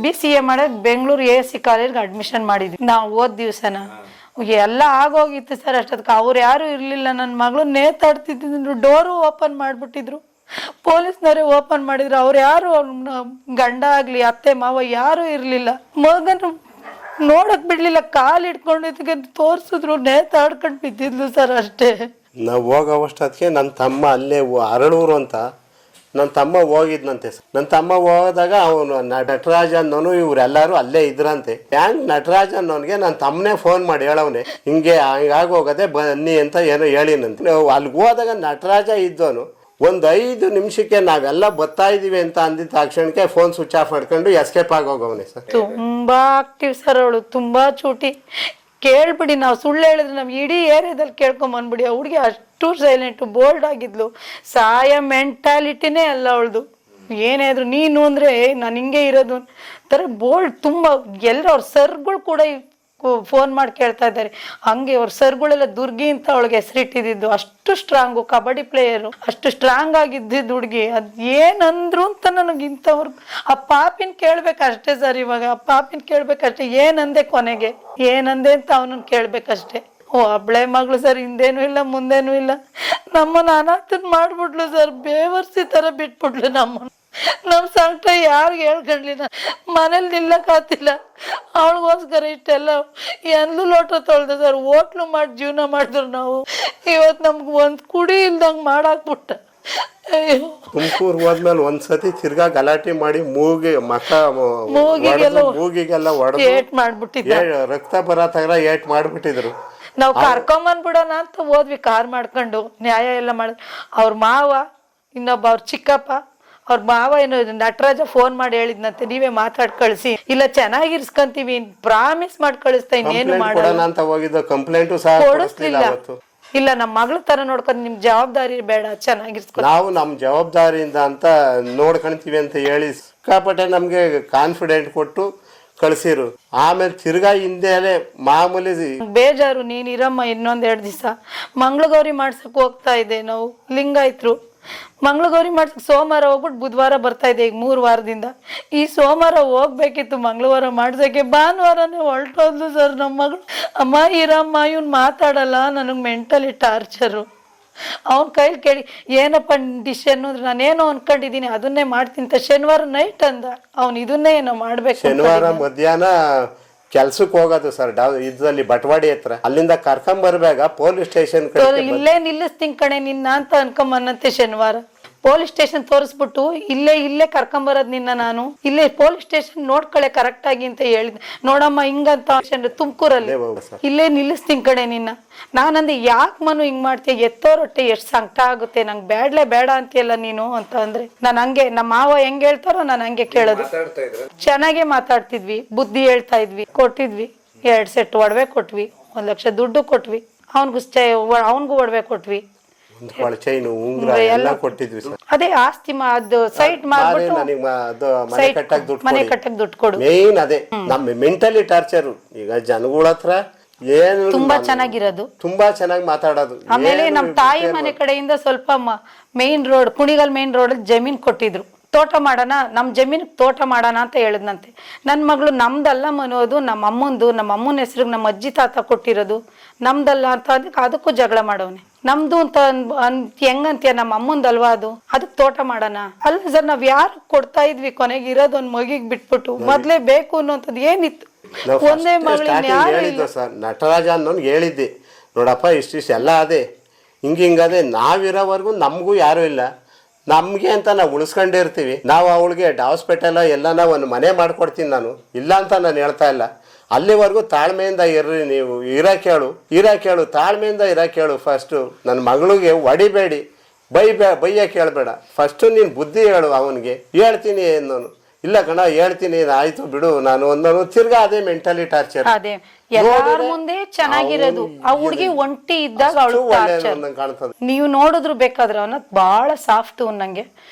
BCA ಮಾಡೋದು ಬೆಂಗಳೂರು ASC ಕಾಲೇಜ್ಗೆ ಅಡ್ಮಿಷನ್ ಮಾಡಿದ್ವಿ. ನಾವು ಓದ್ ದಿವ್ಸನ ಎಲ್ಲ ಆಗೋಗಿತ್ತು ಸರ್. ಅಷ್ಟೊತ್ತಿಗೆ ಅವ್ರು ಯಾರು ಇರ್ಲಿಲ್ಲ. ನನ್ನ ಮಗಳು ನೇತಾಡ್ತಿದ್ರು, ಡೋರು ಓಪನ್ ಮಾಡ್ಬಿಟ್ಟಿದ್ರು. ಪೊಲೀಸ್ನವರೇ ಓಪನ್ ಮಾಡಿದ್ರು. ಅವ್ರು ಯಾರು ಗಂಡ ಆಗ್ಲಿ ಅತ್ತೆ ಮಾವ ಯಾರು ಇರ್ಲಿಲ್ಲ. ಮಗನ ನೋಡಕ್ ಬಿಡ್ಲಿಲ್ಲ, ಕಾಲು ಹಿಡ್ಕೊಂಡು ತೋರ್ಸಿದ್ರು, ನೇತಾಡ್ಕೊಂಡು ಬಿದ್ದಿದ್ಲು ಸರ್. ಅಷ್ಟೇ. ನಾವು ಹೋಗೋವಷ್ಟೊತ್ತಿಗೆ ನನ್ನ ತಮ್ಮ ಅಲ್ಲೇ ಅರಳೂರು ಅಂತ ನನ್ನ ತಮ್ಮ ಹೋಗಿದ್ನಂತೆ. ನನ್ನ ತಮ್ಮ ಹೋದಾಗ ಅವನು ನಟರಾಜ ಅನ್ನೋನು ಇವರೆಲ್ಲರೂ ಅಲ್ಲೇ ಇದ್ರಂತೆ. ಹ್ಯಾಂಗ್ ನಟರಾಜ ಅನ್ನೋನಿಗೆ ನನ್ನ ತಮ್ಮನೇ ಫೋನ್ ಮಾಡಿ ಹೇಳವನೆ, ಹಿಂಗಾಗಿ ಹೋಗದೆ ಬನ್ನಿ ಅಂತ ಏನೋ ಹೇಳಿನಂತೆ. ಅಲ್ಲಿಗೆ ಹೋದಾಗ ನಟರಾಜ ಇದ್ದವನು 5 ನಿಮಿಷಕ್ಕೆ ನಾವೆಲ್ಲ ಬರ್ತಾ ಇದೀವಿ ಅಂತ ಅಂದಿದ್ದ ತಕ್ಷಣಕ್ಕೆ ಫೋನ್ ಸ್ವಿಚ್ ಆಫ್ ಮಾಡ್ಕೊಂಡು ಎಸ್ಕೇಪ್ ಆಗೋಗವನೆ ಸರ್. ತುಂಬಾ ಆಕ್ಟಿವ್ ಸರ್ ಅವಳು, ತುಂಬಾ ಚೂಟಿ. ಕೇಳ್ಬಿಡಿ, ನಾವು ಸುಳ್ಳು ಹೇಳಿದ್ರೆ ನಾವು ಇಡೀ ಏರಿಯಾದಲ್ಲಿ ಕೇಳ್ಕೊಂಬಂದ್ಬಿಡಿ. ಆ ಹುಡುಗಿ ಅಷ್ಟು ಸೈಲೆಂಟ್ ಬೋಲ್ಡ್ ಆಗಿದ್ಲು. ಸಾಯ ಮೆಂಟಾಲಿಟಿನೇ ಅಲ್ಲ ಅವಳದು. ಏನೇ ಆದ್ರು ನೀನು ಅಂದ್ರೆ ನಾನು ಹಿಂಗೆ ಇರೋದು ತರ ಬೋಲ್ಡ್. ತುಂಬಾ ಎಲ್ಲರೂ ಅವ್ರ ಸರ್ಗಳು ಕೂಡ ಫೋನ್ ಮಾಡಿ ಕೇಳ್ತಾ ಇದ್ದಾರೆ. ಹಂಗೆ ಅವ್ರ ಸರ್ಗಳೆಲ್ಲ ದುರ್ಗಿ ಅಂತ ಅವಳಿಗೆ ಹೆಸರಿಟ್ಟಿದ್ದು. ಅಷ್ಟು ಸ್ಟ್ರಾಂಗು, ಕಬಡ್ಡಿ ಪ್ಲೇಯರು, ಅಷ್ಟು ಸ್ಟ್ರಾಂಗ್ ಆಗಿದ್ದಿದ್ದು ಹುಡುಗಿ. ಅದ್ ಏನಂದ್ರು ಅಂತ ನನಗೆ ಇಂಥವ್ರು. ಆ ಪಾಪಿನ ಕೇಳ್ಬೇಕಷ್ಟೇ ಸರ್. ಇವಾಗ ಆ ಪಾಪಿನ ಕೇಳ್ಬೇಕಷ್ಟೇ, ಏನಂದೆ ಕೊನೆಗೆ ಏನಂದೆ ಅಂತ ಅವನನ್ನ ಕೇಳ್ಬೇಕಷ್ಟೇ. ಒಬ್ಳೆ ಮಗಳು ಸರ್, ಹಿಂದೇನು ಇಲ್ಲ ಮುಂದೇನು ಇಲ್ಲ. ನಮ್ಮನ್ನ ಅನಾಥನ್ ಮಾಡ್ಬಿಟ್ಲು ಸರ್, ಬೇವರ್ಸಿ ತರ ಬಿಟ್ಬಿಟ್ಲು ನಮ್ಮನ್ನ. ನಮ್ ಸಂಕಟ ಯಾರಿಗೆ ಹೇಳ್ಕೊಂಡ್ಲಿಲ್ಲ, ಮನೇಲಿ ನಿಲ್ಲಕ್ಕಾಗ್ತಿಲ್ಲ. ಅವಳಿಗೋಸ್ಕರ ಇಷ್ಟೆಲ್ಲ ಎಂದ್ಲು ಲೋಟ ತೊಳ್ದೆ ಸರ್. ಹೋಟ್ಲು ಮಾಡಿ ಜೀವನ ಮಾಡಿದ್ರು ನಾವು. ಇವತ್ತು ನಮ್ಗೆ ಒಂದ್ ಕುಡಿ ಇಲ್ದಂಗ್ ಮಾಡಾಕ್ಬಿಟ್ಟ. ತುಮಕೂರು ಹೋದ್ಮೇಲೆ ಒಂದ್ಸತಿ ತಿರ್ಗಾ ಗಲಾಟೆ ಮಾಡಿ ಮೂಗಿಗೆಲ್ಲ ಏಟ್ ಮಾಡ್ಬಿಟ್ಟಿದ್ದ, ರಕ್ತ ಬರತ್ತಾಗ ಏಟ್ ಮಾಡ್ಬಿಟ್ಟಿದ್ರು. ನಾವ್ ಕರ್ಕೊಂಬಂದ್ಬಿಡೋಣ ಅಂತ ಹೋದ್ವಿ ಕಾರ್ ಮಾಡ್ಕೊಂಡು. ನ್ಯಾಯ ಎಲ್ಲ ಮಾಡಿದ್ ಅವ್ರ ಮಾವ, ಇನ್ನೊಬ್ಬ ಅವ್ರ ಚಿಕ್ಕಪ್ಪ, ಅವ್ರ ಮಾವ ಏನು ನಟರಾಜ ಫೋನ್ ಮಾಡಿ ಹೇಳಿದ್ನಂತೆ, ನೀವೇ ಮಾತಾಡ್ ಕಳಿಸಿ, ಇಲ್ಲ ಚೆನ್ನಾಗಿರ್ಸ್ಕೊಂತೀವಿ, ಪ್ರಾಮಿಸ್ ಮಾಡಿ ಕಳಿಸ್ತಾ, ಇನ್ನೇನು ಮಾಡೋಣ ಅಂತ ಹೋಗಿದ್ದ. ಕಂಪ್ಲೇಂಟು ಸಹ ಕೊಡಿಸ್ಲಿಲ್ಲ. ಇಲ್ಲ ನಮ್ಮ ಮಗಳ ತರ ನೋಡ್ಕೊಂಡು ನಿಮ್ ಜವಾಬ್ದಾರಿ ಬೇಡ, ಚೆನ್ನಾಗಿರ್ಸ್ಕೊ, ನಾವು ನಮ್ ಜವಾಬ್ದಾರಿಯಿಂದ ಅಂತ ನೋಡ್ಕೊಂತೀವಿ ಅಂತ ಹೇಳಿ ಸಿಕ್ಕಾಪಟ್ಟೆ ನಮ್ಗೆ ಕಾನ್ಫಿಡೆಂಟ್ ಕೊಟ್ಟು ಕಳ್ಸಿರು. ಆಮೇಲೆ ತಿರ್ಗಾ ಹಿಂದೆಲೆ ಮಾಮೂಲಿ ಬೇಜಾರು. ನೀನ್ ಇರಮ್ಮ ಇನ್ನೊಂದ್ 2 ದಿವಸ ಮಂಗಳಗೌರಿ ಮಾಡ್ಸಕ್ ಹೋಗ್ತಾ ಇದೆ. ನಾವು ಲಿಂಗಾಯತ್ರು ಮಂಗಳಗೌರಿ ಮಾಡ್ಸಕ್ ಸೋಮವಾರ ಹೋಗ್ಬಿಟ್ಟು ಬುಧವಾರ ಬರ್ತಾ ಇದೆ. ಈಗ 3 ವಾರದಿಂದ. ಈ ಸೋಮವಾರ ಹೋಗ್ಬೇಕಿತ್ತು, ಮಂಗಳವಾರ ಮಾಡ್ಸಕ್ಕೆ ಭಾನುವಾರನೇ ಹೊರಟೋದ್ಲು ಸರ್ ನಮ್ಮ ಮಗಳು. ಅಮ್ಮ ಇರಮ್ಮ, ಇವ್ನು ಮಾತಾಡಲ್ಲ, ನನಗೆ ಮೆಂಟಲಿ ಟಾರ್ಚರು. ಅವನ ಕೈಲಿ ಕೇಳಿ ಏನಪ್ಪ ಡಿಶ್ ಅಂದ್ರೆ ನಾನೇನೋ ಅನ್ಕೊಂಡಿದ್ದೀನಿ ಅದನ್ನೇ ಮಾಡ್ತೀನಿ. ಶನಿವಾರ ನೈಟ್ ಅಂದ ಅವ್ನು ಇದನ್ನೇ ಏನೋ ಮಾಡ್ಬೇಕು. ಶನಿವಾರ ಮಧ್ಯಾಹ್ನ ಕೆಲ್ಸಕ್ಕೆ ಹೋಗೋದು ಸರ್, ಇದ್ರಲ್ಲಿ ಬಟವಾಡಿ ಹತ್ರ. ಅಲ್ಲಿಂದ ಕರ್ಕೊಂಡ್ ಬರ್ಬೇಕ ಪೊಲೀಸ್ ಸ್ಟೇಷನ್ ಇಲ್ಲೇ ನಿಲ್ಲಿಸ್ತೀನಿ ಕಣೆ ನಿನ್ನ ಅಂತ ಅನ್ಕೊಂಬನ್ನಂತೆ. ಶನಿವಾರ ಪೊಲೀಸ್ ಸ್ಟೇಷನ್ ತೋರಿಸ್ಬಿಟ್ಟು ಇಲ್ಲೇ ಕರ್ಕೊಂಬರೋದ್ ನಿನ್ನ ನಾನು ಇಲ್ಲೇ ಪೊಲೀಸ್ ಸ್ಟೇಷನ್ ನೋಡ್ಕೊಳ್ಳೆ ಕರೆಕ್ಟ್ ಆಗಿ ಅಂತ ಹೇಳಿದ್. ನೋಡಮ್ಮ ಹಿಂಗಂತ ತುಮಕೂರಲ್ಲಿ ಇಲ್ಲೇ ನಿಲ್ಲಿಸ್ತೀನಿ ಕಡೆ ನಿನ್ನ. ನಾನಂದೆ ಯಾಕೆ ಮನು ಹಿಂಗ್ ಮಾಡ್ತೀಯ, ಎತ್ತೋರೊಟ್ಟೆ ಎಷ್ಟು ಸಂಕಟ ಆಗುತ್ತೆ, ನಂಗೆ ಬೇಡ ಅಂತೀಯಲ್ಲ ನೀನು ಅಂತ ಅಂದ್ರೆ ನಾನು ಹಂಗೆ ನಮ್ಮ ಮಾವ ಹೆಂಗ್ ಹೇಳ್ತಾರೋ ನಾನು ಹಂಗೆ ಕೇಳೋದು. ಚೆನ್ನಾಗೆ ಮಾತಾಡ್ತಿದ್ವಿ, ಬುದ್ಧಿ ಹೇಳ್ತಾ ಇದ್ವಿ, ಕೊಟ್ಟಿದ್ವಿ 2 ಸೆಟ್ ಒಡವೆ ಕೊಟ್ವಿ, 1 ಲಕ್ಷ ದುಡ್ಡು ಕೊಟ್ವಿ, ಅವನ್ಗೂ ಒಡವೆ ಕೊಟ್ವಿ, ಚೈನು ಉಂಗುರ ಎಲ್ಲ ಕೊಟ್ಟಿದ್ವಿ ಸರ್. ಅದೇ ಆಸ್ತಿ ಅದು ಸೈಟ್ ಮಾಡ್ಬಿಟ್ಟು ಮನೆ ಕಟ್ಟಕ್ ದುಡ್ಡು ಕೊಡು. ಮೇನ್ ಅದೇ ನಮ್ಮ ಮೆಂಟಲಿ ಟಾರ್ಚರ್. ಈಗ ಜನಗಳ ಹತ್ರ ಏನು ತುಂಬಾ ಚೆನ್ನಾಗಿರೋದು, ತುಂಬಾ ಚೆನ್ನಾಗಿ ಮಾತಾಡೋದು. ಆಮೇಲೆ ನಮ್ ತಾಯಿ ಮನೆ ಕಡೆಯಿಂದ ಸ್ವಲ್ಪ main road, Kunigal main road ಜಮೀನ್ ಕೊಟ್ಟಿದ್ರು. ತೋಟ ಮಾಡೋಣ, ನಮ್ಮ ಜಮೀನಿಗೆ ತೋಟ ಮಾಡೋಣ ಅಂತ ಹೇಳಿದ್ನಂತೆ. ನನ್ನ ಮಗಳು ನಮ್ದಲ್ಲ ಮನೋದು, ನಮ್ಮ ಅಮ್ಮನ ಹೆಸ್ರಿಗೆ ನಮ್ಮ ಅಜ್ಜಿ ತಾತ ಕೊಟ್ಟಿರೋದು, ನಮ್ದಲ್ಲ ಅಂತ ಅದಕ್ಕೂ ಜಗಳ ಮಾಡೋನೆ. ನಮ್ದು ಅಂತ ಹೆಂಗಂತೀಯ, ನಮ್ಮ ಅಮ್ಮಂದಲ್ವಾ ಅದಕ್ಕೆ ತೋಟ ಮಾಡೋಣ. ಅಲ್ಲ ಸರ್, ನಾವ್ ಯಾರು ಕೊಡ್ತಾ ಇದ್ವಿ, ಕೊನೆಗೆ ಇರೋದು ಒಂದ್ ಮಗಿಗೆ ಬಿಟ್ಬಿಟ್ಟು ಮೊದ್ಲೇ ಬೇಕು ಅನ್ನೋಂಥದ್ದು ಏನಿತ್ತು. ಒಂದೇ ಹೇಳಿದ್ದು ಸರ್, ನಟರಾಜ ಅನ್ನೋನ್ಗೆ ಹೇಳಿದ್ದೆ, ನೋಡಪ್ಪ ಇಷ್ಟಿಷ್ಟು ಎಲ್ಲ ಅದೇ ಹಿಂಗದೇ, ನಾವಿರೋವರೆಗೂ ನಮಗೂ ಯಾರು ಇಲ್ಲ, ನಮಗೆ ಅಂತ ನಾವು ಉಳಿಸ್ಕೊಂಡಿರ್ತೀವಿ. ನಾವು ಅವಳಿಗೆ ಹಾಸ್ಪಿಟಲ್ ಎಲ್ಲನ ಒಂದು ಮನೆ ಮಾಡ್ಕೊಡ್ತೀನಿ ನಾನು, ಇಲ್ಲ ಅಂತ ನಾನು ಹೇಳ್ತಾ ಇಲ್ಲ. ಅಲ್ಲಿವರೆಗೂ ತಾಳ್ಮೆಯಿಂದ ಇರ್ರಿ, ನೀವು ಇರಕ್ಕೇಳು ತಾಳ್ಮೆಯಿಂದ ಇರಕ್ಕೇಳು. ಫಸ್ಟು ನನ್ನ ಮಗಳಿಗೆ ಹೊಡಿಬೇಡಿ, ಬೈಯಕ್ಕೆ ಹೇಳ್ಬೇಡ. ಫಸ್ಟು ನೀನು ಬುದ್ಧಿ ಹೇಳು ಅವನಿಗೆ. ಹೇಳ್ತೀನಿ ಅನ್ನೋನು, ಇಲ್ಲ ಕಣ ಹೇಳ್ತೀನಿ ಆಯ್ತು ಬಿಡು ನಾನು ಒಂದನು. ತಿರ್ಗಾ ಅದೇ ಮೆಂಟಲಿ ಟಾರ್ಚರ್. ಎಲ್ಲಾರ ಮುಂದೆ ಚೆನ್ನಾಗಿರೋದು, ಆ ಹುಡುಗಿ ಒಂಟಿ ಇದ್ದಾಗ ಅವಳು ಕಾಣ್ತದೆ. ನೀವು ನೋಡಿದ್ರು ಬೇಕಾದ್ರೆ ಅವನ ಬಹಳ ಸಾಫ್ಟ್ ನಂಗೆ.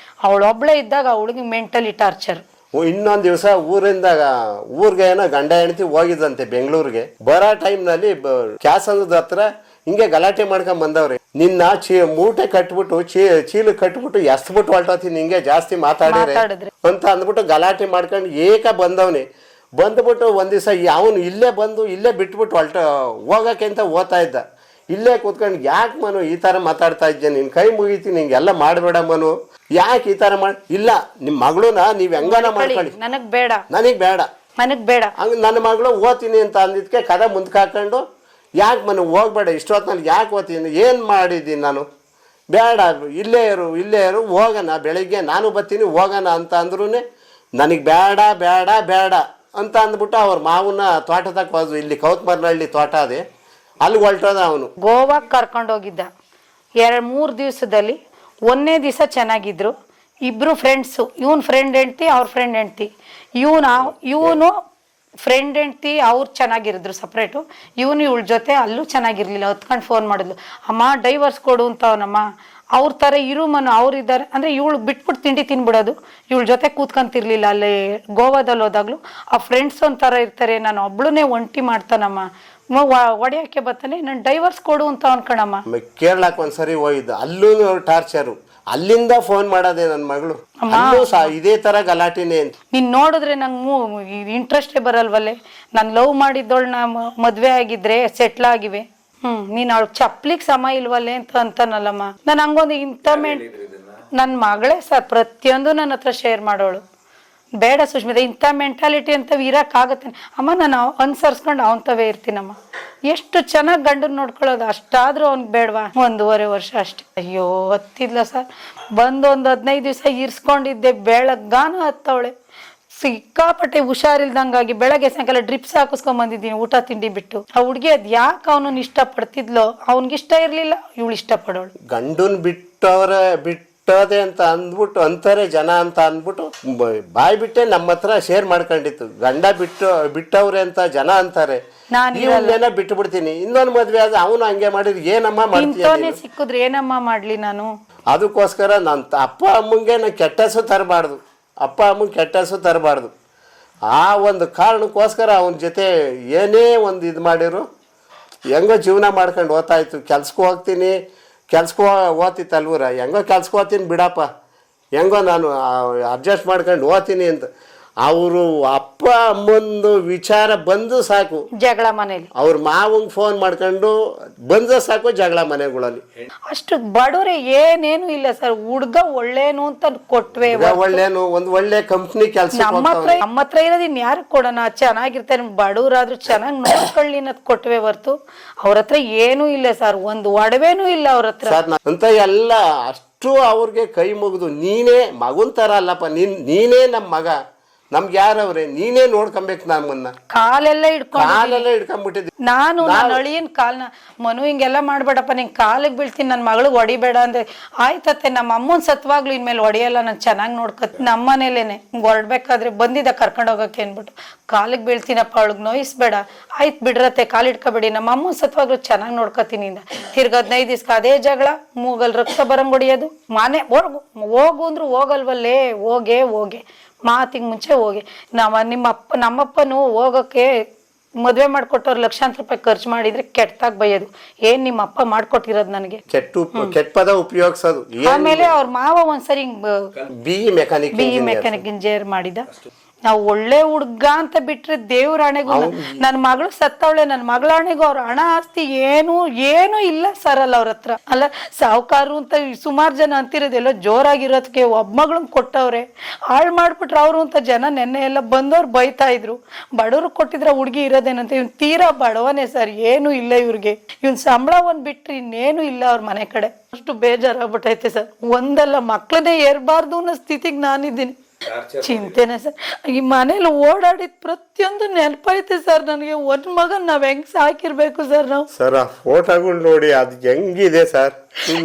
ಅವಳೊಬ್ಳೆ ಇದ್ದಾಗ ಆ ಹುಡುಗಿ ಮೆಂಟಲಿ ಟಾರ್ಚರ್. ಇನ್ನೊಂದ್ ದಿವಸ ಊರ್ಗೆ ಏನೋ ಗಂಡ ಹೆಂಡತಿ ಹೋಗಿದ್ದಂತೆ ಬೆಂಗಳೂರಿಗೆ. ಬರೋ ಟೈಮ್ನಲ್ಲಿ ಕ್ಯಾಸಂದ್ರದ ಹತ್ರ ಹಿಂಗೆ ಗಲಾಟೆ ಮಾಡ್ಕೊಂಡ್ ಬಂದವ್ರೆ. ನಿನ್ನ ಮೂಟೆ ಕಟ್ಬಿಟ್ಟು ಚೀಲ ಕಟ್ಬಿಟ್ಟು ಎಸ್ಬಿಟ್ಟು ಹೊಲ್ಟೋತೀನಿ, ಹಿಂಗೆ ಜಾಸ್ತಿ ಮಾತಾಡಿದ್ರೆ ಅಂತ ಅಂದ್ಬಿಟ್ಟು ಗಲಾಟೆ ಮಾಡ್ಕೊಂಡು ಬಂದ್ಬಿಟ್ಟು ಒಂದ್ ದಿವಸ ಅವನು ಇಲ್ಲೇ ಬಿಟ್ಬಿಟ್ಟು ಹೋಗಕ್ಕೆ ಅಂತ ಓದ್ತಾ ಇದ್ದ. ಇಲ್ಲೇ ಕೂತ್ಕೊಂಡು ಯಾಕೆ ಮನು ಈ ತರ ಮಾತಾಡ್ತಾ ಇದ್ದೆ, ನಿನ್ ಕೈ ಮುಗಿತೀನಿ, ಹಿಂಗೆಲ್ಲ ಮಾಡ್ಬೇಡ ಮನು, ಯಾಕೆ ಈ ತರ ಇಲ್ಲ ನಿಮ್ಮ ಮಗಳನ್ನ ನೀವ್ ಹೆಂಗಾನ ಮಾಡ್ಕೊಳ್ಳಿ, ನನಗ್ ಬೇಡ ಹಂಗ ನನ್ನ ಮಗಳು ಓದ್ತೀನಿ ಅಂತ ಅಂದಿದ್ಕೆ ಕದ ಮುಂದಕ್ಕೆ ಹಾಕೊಂಡು ಯಾಕೆ ಮನು ಹೋಗ್ಬೇಡ ಇಷ್ಟೊತ್ತಿನಲ್ಲಿ ಯಾಕೆ ಓದ್ತೀನಿ, ಏನು ಮಾಡಿದ್ದೀನಿ ನಾನು, ಬೇಡ ಇಲ್ಲೇ ಇರು ಹೋಗೋಣ, ಬೆಳಿಗ್ಗೆ ನಾನು ಬರ್ತೀನಿ ಹೋಗೋಣ ಅಂತ ಅಂದ್ರೂ ನನಗೆ ಬೇಡ ಅಂತ ಅಂದ್ಬಿಟ್ಟು ಅವ್ರ ಮಾವನ ತೋಟದಾಗ ಹೋದ್ರು. ಇಲ್ಲಿ ಕೌತ್ಮರ್ನಹಳ್ಳಿ ತೋಟ ಅದೇ, ಅಲ್ಲಿ ಹೊಲ್ಟೋದ ಅವನು. ಗೋವಾಗೆ ಕರ್ಕೊಂಡೋಗಿದ್ದ. 2-3 ದಿವಸದಲ್ಲಿ 1ನೇ ದಿವಸ ಚೆನ್ನಾಗಿದ್ರು, ಇಬ್ರು ಫ್ರೆಂಡ್ಸು, ಇವನ್ ಫ್ರೆಂಡ್ ಹೆಂಡ್ತಿ ಅವ್ರ ಫ್ರೆಂಡ್ ಹೆಂಡ್ತಿ, ಇವನು ಫ್ರೆಂಡ್ ಹೆಂಡ್ತಿ ಅವ್ರು ಚೆನ್ನಾಗಿರಿದ್ರು ಸಪ್ರೇಟು, ಇವಳ ಜೊತೆ ಅಲ್ಲೂ ಚೆನ್ನಾಗಿರ್ಲಿಲ್ಲ. ಹೊತ್ಕೊಂಡು ಫೋನ್ ಮಾಡಿದ್ಲು, ಅಮ್ಮ ಡೈವರ್ಸ್ ಕೊಡು ಅಂತವನಮ್ಮ, ಅವ್ರ ಥರ ಇರುಮನು ಅವ್ರಿದ್ದಾರೆ ಅಂದರೆ ಇವಳು ಬಿಟ್ಬಿಟ್ಟು ತಿಂಡಿ ತಿನ್ಬಿಡೋದು, ಇವಳ ಜೊತೆ ಕೂತ್ಕೊಂತಿರ್ಲಿಲ್ಲ. ಅಲ್ಲಿ ಗೋವಾದಲ್ಲಿ ಹೋದಾಗ್ಲೂ ಆ ಫ್ರೆಂಡ್ಸ್ ಒಂಥರ ಇರ್ತಾರೆ, ನಾನು ಒಬ್ಳನ್ನೇ ಒಂಟಿ ಮಾಡ್ತಾನಮ್ಮ, ಒಡೆಯಕ್ಕೆ ಬರ್ತಾನೆ, ನಾನು ಡೈವರ್ಸ್ ಕೊಡು ಅಂತ ಅನ್ಕಣಮ್ಮ. ಕೇರಳಕ್ಕೆ ಒಂದ್ಸರಿ ಹೋಗಿದ್ದ, ಅಲ್ಲೂ ಟಾರ್ಚರು, ಅಲ್ಲಿಂದ ಫೋನ್ ಮಾಡೋದೆ ನನ್ನ ಮಗಳು, ಇದೇ ತರ ಗಲಾಟಿನೇ ಅಂತ. ನೀನ್ ನೋಡಿದ್ರೆ ನಂಗೆ ಇಂಟ್ರೆಸ್ಟೇ ಬರಲ್ವಲ್ಲೇ. ನಾನು ಲವ್ ಮಾಡಿದ್ದವಳನ್ನ ಮದ್ವೆ ಆಗಿದ್ರೆ ಸೆಟ್ಲ್ ಆಗಿವೆ, ನೀನ್ ಅವಳು ಚಪ್ಲಿಗೆ ಸಮ ಇಲ್ವಲ್ಲೇ ಅಂತಾನಲ್ಲಮ್ಮ. ನಾನು ಹಂಗೊಂದು ನನ್ನ ಮಗಳೇ ಸರ್ ಪ್ರತಿಯೊಂದು ನನ್ನ ಹತ್ರ ಶೇರ್ ಮಾಡೋಳು. ಬೇಡ ಸುಷ್ಮಿತಾ, ಇಂಥ ಮೆಂಟಾಲಿಟಿ ಅಂತ ಇರೋಕ್ಕಾಗತ್ತೆ ಅಮ್ಮ, ನಾನು ಅನುಸರಿಸ್ಕೊಂಡು ಅವನತವೇ ಇರ್ತೀನಮ್ಮ. ಎಷ್ಟು ಚೆನ್ನಾಗಿ ಗಂಡನ್ ನೋಡ್ಕೊಳ್ಳೋದು, ಅಷ್ಟಾದ್ರೂ ಅವ್ನಿಗೆ ಬೇಡವಾ? 1.5 ವರ್ಷ ಅಷ್ಟೇ. ಅಯ್ಯೋ ಹತ್ತಿದ್ಲ ಸರ್, ಬಂದು ಒಂದು 15 ದಿವಸ ಇರ್ಸ್ಕೊಂಡಿದ್ದೆ, ಬೆಳಗ್ಗಾನ ಹತ್ತವಳೆ. ಸಿಕ್ಕಾಪಟ್ಟೆ ಹುಷಾರಿಲ್ದಂಗಾಗಿ ಬೆಳಗ್ಗೆ ಸಾಯಂಕಾಲ ಡ್ರಿಪ್ಸ್ ಹಾಕಿಸ್ಕೊಂಡ್ ಬಂದಿದ್ದೀನಿ ಊಟ ತಿಂಡಿ ಬಿಟ್ಟು. ಆ ಹುಡುಗಿ ಅದ್ ಯಾಕೆ ಅವನನ್ನ ಇಷ್ಟಪಡ್ತಿದ್ಲೋ, ಅವ್ನಿಗಿಷ್ಟ ಇರ್ಲಿಲ್ಲ, ಇವಳು ಇಷ್ಟಪಡೋಳು. ಗಂಡನ್ ಬಿಟ್ಟೋದೆ ಅಂತ ಅಂದ್ಬಿಟ್ಟು ಅಂತಾರೆ ಜನ ಅಂತ ಅಂದ್ಬಿಟ್ಟು ಬಾಯ್ ಬಿಟ್ಟೆ ನಮ್ಮ ಹತ್ರ ಶೇರ್ ಮಾಡ್ಕೊಂಡಿತ್ತು. ಗಂಡ ಬಿಟ್ಟವ್ರೆ ಅಂತ ಜನ ಅಂತಾರೆ, ನಾನು ಬಿಟ್ಟು ಬಿಡ್ತೀನಿ. ಇನ್ನೊಂದು ಮದ್ವೆ ಆದ ಅವನು ಹಂಗೆ ಮಾಡಿದ್ರೆ ಏನಮ್ಮ ಮಾಡ್ತೀನಿ, ಸಿಕ್ಕಿದ್ರೆ ಏನಮ್ಮ ಮಾಡ್ಲಿ ನಾನು. ಅದಕ್ಕೋಸ್ಕರ ನನ್ನ ಅಪ್ಪ ಅಮ್ಮಂಗೆ ನಾನು ಕೆಟ್ಟ ಹೆಸರು ತರಬಾರ್ದು. ಆ ಒಂದು ಕಾರಣಕ್ಕೋಸ್ಕರ ಅವನ ಜೊತೆ ಏನೇ ಒಂದು ಇದು ಮಾಡಿರು, ಹೆಂಗೋ ಜೀವನ ಮಾಡ್ಕೊಂಡು ಓದ್ತಾಯಿತ್ತು. ಕೆಲ್ಸಕ್ಕೆ ಓದ್ತಿತ್ತಲ್ವರ, ಹೆಂಗೋ ಕೆಲ್ಸಕ್ಕೆ ಓದ್ತೀನಿ ಬಿಡಪ್ಪ, ಹೆಂಗೋ ನಾನು ಅಡ್ಜಸ್ಟ್ ಮಾಡ್ಕೊಂಡು ಓದ್ತೀನಿ ಅಂತ. ಅವರು ಅಪ್ಪ ಅಮ್ಮಂದು ವಿಚಾರ ಬಂದು ಸಾಕು ಜಗಳ ಮನೇಲಿ, ಅವ್ರ ಮಾವಂಗ್ ಫೋನ್ ಮಾಡ್ಕೊಂಡು ಬಂದ್ರೆ ಸಾಕು ಜಗಳ ಮನೆಗಳಲ್ಲಿ. ಅಷ್ಟು ಬಡವ್ರೆ ಏನೇನು ಇಲ್ಲ ಸರ್. ಹುಡ್ಗ ಒಳ್ಳೇನು ಅಂತ ಕೊಟ್ವೆ, ಒಳ್ಳೇನು ಒಂದು ಒಳ್ಳೆ ಕಂಪ್ನಿ ಕೆಲಸ ನಮ್ಮ ಹತ್ರ ಇರೋದು ಇನ್ ಯಾರು ಕೊಡೋಣ, ಚೆನ್ನಾಗಿರ್ತಾರೆ ಬಡವ್ರಾದ್ರೂ ಚೆನ್ನಾಗಿ ನೋಡ್ಕೊಳ್ಳಿ ಅನ್ನೋದು ಕೊಟ್ವೆ ಹೊರ್ತು ಅವ್ರ ಹತ್ರ ಏನೂ ಇಲ್ಲ ಸರ್. ಒಂದು ಒಡವೆನೂ ಇಲ್ಲ ಅವ್ರ ಹತ್ರ ಅಂತ ಎಲ್ಲ. ಅಷ್ಟು ಫಸ್ಟು ಅವ್ರಿಗೆ ಕೈ ಮುಗಿದು ನೀನೇ ಮಗುನ್ ಥರ ಅಲ್ಲಪ್ಪ, ನೀನೇ ನಮ್ಮ ಮಗ, ನಮ್ಗೆ ಯಾರವ್ರೆ, ನೀನೇ ನೋಡ್ಕೊಬೇಕು ನಮ್ಮನ್ನ, ಕಾಲೆಲ್ಲ ಹಿಡ್ಕೊಂಡ್ಬಿಟ್ಟಿದ್ವಿ. ನಾನು ನನ್ನ ಅಳಿಯನ್ ಕಾಲ್ನ ಮನು ಹಿಂಗೆಲ್ಲ ಮಾಡ್ಬೇಡಪ್ಪ, ನಿಂಗೆ ಕಾಲಿಗೆ ಬೀಳ್ತೀನಿ, ನನ್ನ ಮಗಳಿಗೆ ಹೊಡಿಬೇಡ ಅಂದ್ರೆ ಆಯ್ತತ್ತೆ, ನಮ್ಮ ಅಮ್ಮನ ಸತ್ವಾಗ್ಲು ಇನ್ಮೇಲೆ ಹೊಡಿಯಲ್ಲ, ನಾನು ಚೆನ್ನಾಗಿ ನೋಡ್ಕೊತೀನಿ. ನಮ್ಮ ಮನೇಲೇನೆ ಹೊರಡ್ಬೇಕಾದ್ರೆ ಬಂದಿದ್ದ ಕರ್ಕೊಂಡು ಹೋಗಕ್ಕೆ ಅನ್ಬಿಟ್ಟು ಕಾಲಿಗೆ ಬೀಳ್ತೀನಪ್ಪ, ಅವಳಿಗೆ ನೋಯಿಸ್ಬೇಡ, ಆಯ್ತು ಬಿಡ್ರತ್ತೆ, ಕಾಲು ಇಟ್ಕೋಬೇಡಿ, ನಮ್ಮ ಅಮ್ಮನ ಸತ್ವಾಗ್ಲು ಚೆನ್ನಾಗಿ ನೋಡ್ಕೊತೀನಿ ಇಂದ. ತಿರ್ಗ 15 ದಿವ್ಸಕ್ಕೆ ಅದೇ ಜಗಳ, ಮೂಗಲ್ ರಕ್ತ ಬರಂಗ್ ಹೊಡಿಯೋದು, ಮನೆ ಹೋಗು ಅಂದ್ರು ಹೋಗಲ್ವಲ್ಲೇ, ಹೋಗೆ ಮಾತಿಗೆ ಮುಂಚೆ ಹೋಗಿ. ನಮ್ಮಪ್ಪನು ಹೋಗೋಕ್ಕೆ ಮದುವೆ ಮಾಡ್ಕೊಟ್ಟವ್ರು ಲಕ್ಷಾಂತರ ರೂಪಾಯಿ ಖರ್ಚು ಮಾಡಿದ್ರೆ ಕೆಟ್ಟದಾಗ ಬೈಯೋದು, ಏನ್ ನಿಮ್ಮ ಅಪ್ಪ ಮಾಡ್ಕೊಟ್ಟಿರೋದು ನನಗೆ, ಕೆಟ್ಟ ಪದ ಉಪಯೋಗಿಸೋದು. ಆಮೇಲೆ ಅವ್ರ ಮಾವ ಒಂದ್ಸರಿ ಬಿ ಮೆಕ್ಯಾನಿಕ್ ಇಂಜಿನಿಯರ್ ಮಾಡಿದ. ನಾವು ಒಳ್ಳೆ ಹುಡ್ಗ ಅಂತ ಬಿಟ್ರೆ ದೇವ್ರ ಹಣೆಗೂ, ನನ್ನ ಮಗಳು ಸತ್ತವಳೆ, ನನ್ನ ಮಗಳ ಹಣೆಗೂ ಅವ್ರ ಹಣ ಆಸ್ತಿ ಏನು ಇಲ್ಲ ಸರ್ ಅಲ್ಲ ಅವ್ರ ಹತ್ರ. ಅಲ್ಲ ಸಾವುಕಾರು ಅಂತ ಸುಮಾರು ಜನ ಅಂತಿರೋದೆಲ್ಲ ಜೋರಾಗಿರೋದಕ್ಕೆ ಒಬ್ಬ ಮಗಳನ್ನ ಕೊಟ್ಟವ್ರೆ, ಹಾಳು ಮಾಡ್ಬಿಟ್ರೆ ಅವರು ಅಂತ ಜನ ನೆನ್ನೆ ಎಲ್ಲ ಬಂದವ್ರು ಬೈತಾ ಇದ್ರು. ಬಡವ್ರು ಕೊಟ್ಟಿದ್ರೆ ಹುಡುಗಿ ಇರೋದೇನಂತ, ಇವ್ನು ತೀರಾ ಬಡವನೇ ಸರ್, ಏನು ಇಲ್ಲ ಇವ್ರಿಗೆ, ಇವ್ನ ಸಂಬಳ ಒಂದ್ ಬಿಟ್ರಿ ಇನ್ನೇನು ಇಲ್ಲ ಅವ್ರ ಮನೆ ಕಡೆ. ಅಷ್ಟು ಬೇಜಾರಾಗ್ಬಿಟ್ಟೈತೆ ಸರ್, ಒಂದಲ್ಲ ಮಕ್ಳನ್ನೇ ಏರ್ಬಾರ್ದು ಅನ್ನೋ ಸ್ಥಿತಿಗೆ ನಾನಿದ್ದೀನಿ. ಚಿಂತೆನೆ ಸರ್, ಈ ಮನೇಲಿ ಓಡಾಡಿದ ಪ್ರತಿಯೊಂದು ನೆನಪೈತೆ ಸರ್ ನನಗೆ. ಒಂದ್ ಮಗನ್ ನಾವ್ ಹೆಂಗ್ ಸಾಕಿರ್ಬೇಕು ಸರ್ ನಾವು. ಸರ್ ಆ ಫೋಟೋಗಳು ನೋಡಿ ಅದು ಹೆಂಗಿದೆ ಸರ್,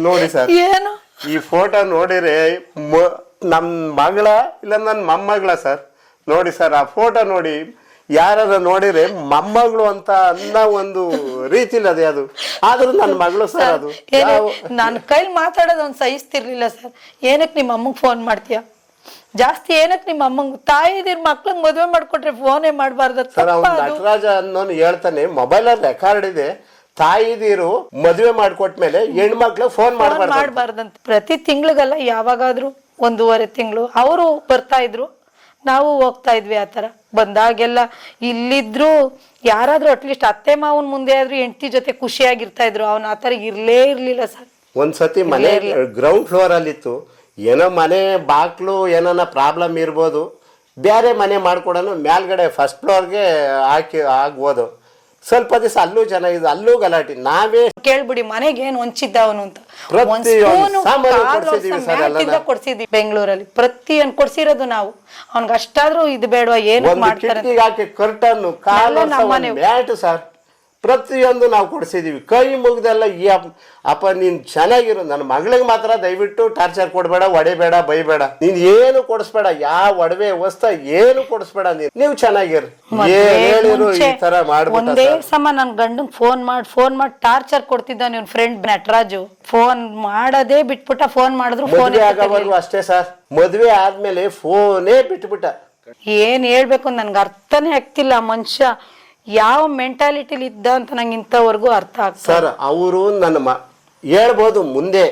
ನೋಡಿ ಸರ್, ಏನು ಈ ಫೋಟೋ ನೋಡಿದ್ರೆ ನಮ್ ಮಗಳ ಇಲ್ಲ ನನ್ನ ಮೊಮ್ಮಗಳ ಸರ್, ನೋಡಿ ಸರ್ ಆ ಫೋಟೋ ನೋಡಿ, ಯಾರು ನೋಡಿದ್ರೆ ಮೊಮ್ಮಗಳು ಅಂತ ಅನ್ನೋ ಒಂದು ರೀತಿಲಿ ಅದೇ ಅದು, ಆದ್ರೂ ನನ್ನ ಮಗಳು ಸರ್. ಅದು ನನ್ನ ಕೈಲಿ ಮಾತಾಡೋದು ಒಂದ್ ಸಹಿಸ್ತಿರ್ಲಿಲ್ಲ ಸರ್. ಏನಕ್ಕೆ ನಿಮ್ಮ ಅಮ್ಮಗ್ ಫೋನ್ ಮಾಡ್ತೀಯ ಜಾಸ್ತಿ, ಏನಕ್ಕೆ ನಿಮ್ಮ ಅಮ್ಮಂಗ್ ತಾಯಿದಿರ್ ಮಕ್ಳಂಗ್ ಮದ್ವೆ ಮಾಡ್ಕೊಟ್ರೆ ಫೋನೇ ಮಾಡ್ಬಾರ್ದ ಸರ್. ಅವ್ನು ನಟರಾಜ ಅನ್ನೋನು ಹೇಳ್ತಾನೆ, ಮೊಬೈಲ್ ಅಲ್ಲಿ ರೆಕಾರ್ಡ್ ಇದೆ, ತಾಯಿದಿರು ಮದುವೆ ಮಾಡ್ಕೊಟ್ಮೇಲೆ ಹೆಣ್ಮಕ್ಳು ಫೋನ್ ಮಾಡ್ಬಾರ್ದಂತ. ಪ್ರತಿ ತಿಂಗಳಿಗೆಲ್ಲ ಯಾವಾಗಾದ್ರೂ 1.5 ತಿಂಗಳು ಅವರು ಬರ್ತಾ ಇದ್ರು, ನಾವು ಹೋಗ್ತಾ ಇದ್ವಿ. ಆತರ ಬಂದಾಗೆಲ್ಲ ಇಲ್ಲಿದ್ರು ಯಾರಾದ್ರೂ ಅಟ್ಲೀಸ್ಟ್ ಅತ್ತೆ ಮಾವನ್ ಮುಂದೆ ಆದ್ರೂ ಹೆಂಡತಿ ಜೊತೆ ಖುಷಿಯಾಗಿರ್ತಾ ಇದ್ರು. ಅವ್ನ ಆತರ ಇರ್ಲಿಲ್ಲ ಸರ್. ಒಂದ್ಸತಿ ಮನೆ ಗ್ರೌಂಡ್ ಫ್ಲೋರ್ ಅಲ್ಲಿತ್ತು, ಏನೋ ಮನೆ ಬಾಕ್ಲು ಏನಾನ ಪ್ರಾಬ್ಲಮ್ ಇರ್ಬೋದು, ಬೇರೆ ಮನೆ ಮಾಡ್ಕೊಡೋನು ಮೇಲ್ಗಡೆ ಫಸ್ಟ್ ಫ್ಲೋರ್ಗೆ ಆಗ್ಬೋದು. ಸ್ವಲ್ಪ ದಿವಸ ಅಲ್ಲೂ ಚೆನ್ನಾಗಿದೆ, ಅಲ್ಲೂ ಗಲಾಟೆ. ನಾವೇ ಕೇಳ್ಬಿಡಿ ಮನೆಗೆ ಏನ್ ಹೊಂಚಿದ್ದ ಅವನು ಅಂತ ಕೊಡ್ಸಿದ್ವಿ ಬೆಂಗಳೂರಲ್ಲಿ, ಪ್ರತಿಯೊಂದು ಕೊಡ್ಸಿರೋದು ನಾವು. ಅವ್ನ್ಗೆ ಅಷ್ಟಾದ್ರೂ ಇದು ಬೇಡವಾ, ಏನು ಮಾಡ್ತಾರೆ ಕರ್ಟನ್ನು ಮ್ಯಾಟ್ ಸರ್, ಪ್ರತಿಯೊಂದು ನಾವು ಕೊಡ್ಸಿದೀವಿ. ಕೈ ಮುಗ್ದೆಲ್ಲ ಈ ಅಪ್ಪ ನೀನ್ ಚೆನ್ನಾಗಿರು, ನನ್ನ ಮಗಳಿಗೆ ಮಾತ್ರ ದಯವಿಟ್ಟು ಟಾರ್ಚರ್ ಕೊಡ್ಬೇಡ, ಹೊಡಿಬೇಡ, ಬೈಬೇಡ, ನೀನ್ ಏನು ಕೊಡಿಸ್ಬೇಡ, ಯಾವ ಒಡವೆ ವಸ್ತ ಏನು ಕೊಡಿಸ್ಬೇಡ, ನೀವು ಚೆನ್ನಾಗಿರು, ಹೇಳಿರು ಈ ತರ ಮಾಡ್ಬಿಟ್ಟು. ಒಂದೇ ಸಮ ನನ್ ಗಂಡಂಗ್ ಫೋನ್ ಮಾಡಿ ಟಾರ್ಚರ್ ಕೊಡ್ತಿದ್ದ ನಿನ್ ಫ್ರೆಂಡ್ ನಟರಾಜು. ಫೋನ್ ಮಾಡದೇ ಬಿಟ್ಬಿಟ್ಟ, ಫೋನ್ ಮಾಡಿದ್ರು ಮದ್ವೆ ಆಗೋವರೆಗೂ ಅಷ್ಟೇ ಸರ್, ಮದ್ವೆ ಆದ್ಮೇಲೆ ಫೋನೇ ಬಿಟ್ಬಿಟ್ಟ. ಏನ್ ಹೇಳ್ಬೇಕು ನನ್ಗೆ ಅರ್ಥನೇ ಆಗ್ತಿಲ್ಲ ಮನುಷ್ಯ ಯಾವ ಮೆಂಟಾಲಿಟಿಲಿ ಇದ್ದ ಅಂತ ನಂಗೆ ಇಂಥವರೆಗೂ ಅರ್ಥ ಆಗ್ತದೆ ಸರ್. ಅವರು ನನ್ನ ಹೇಳ್ಬೋದು ಮುಂದೆ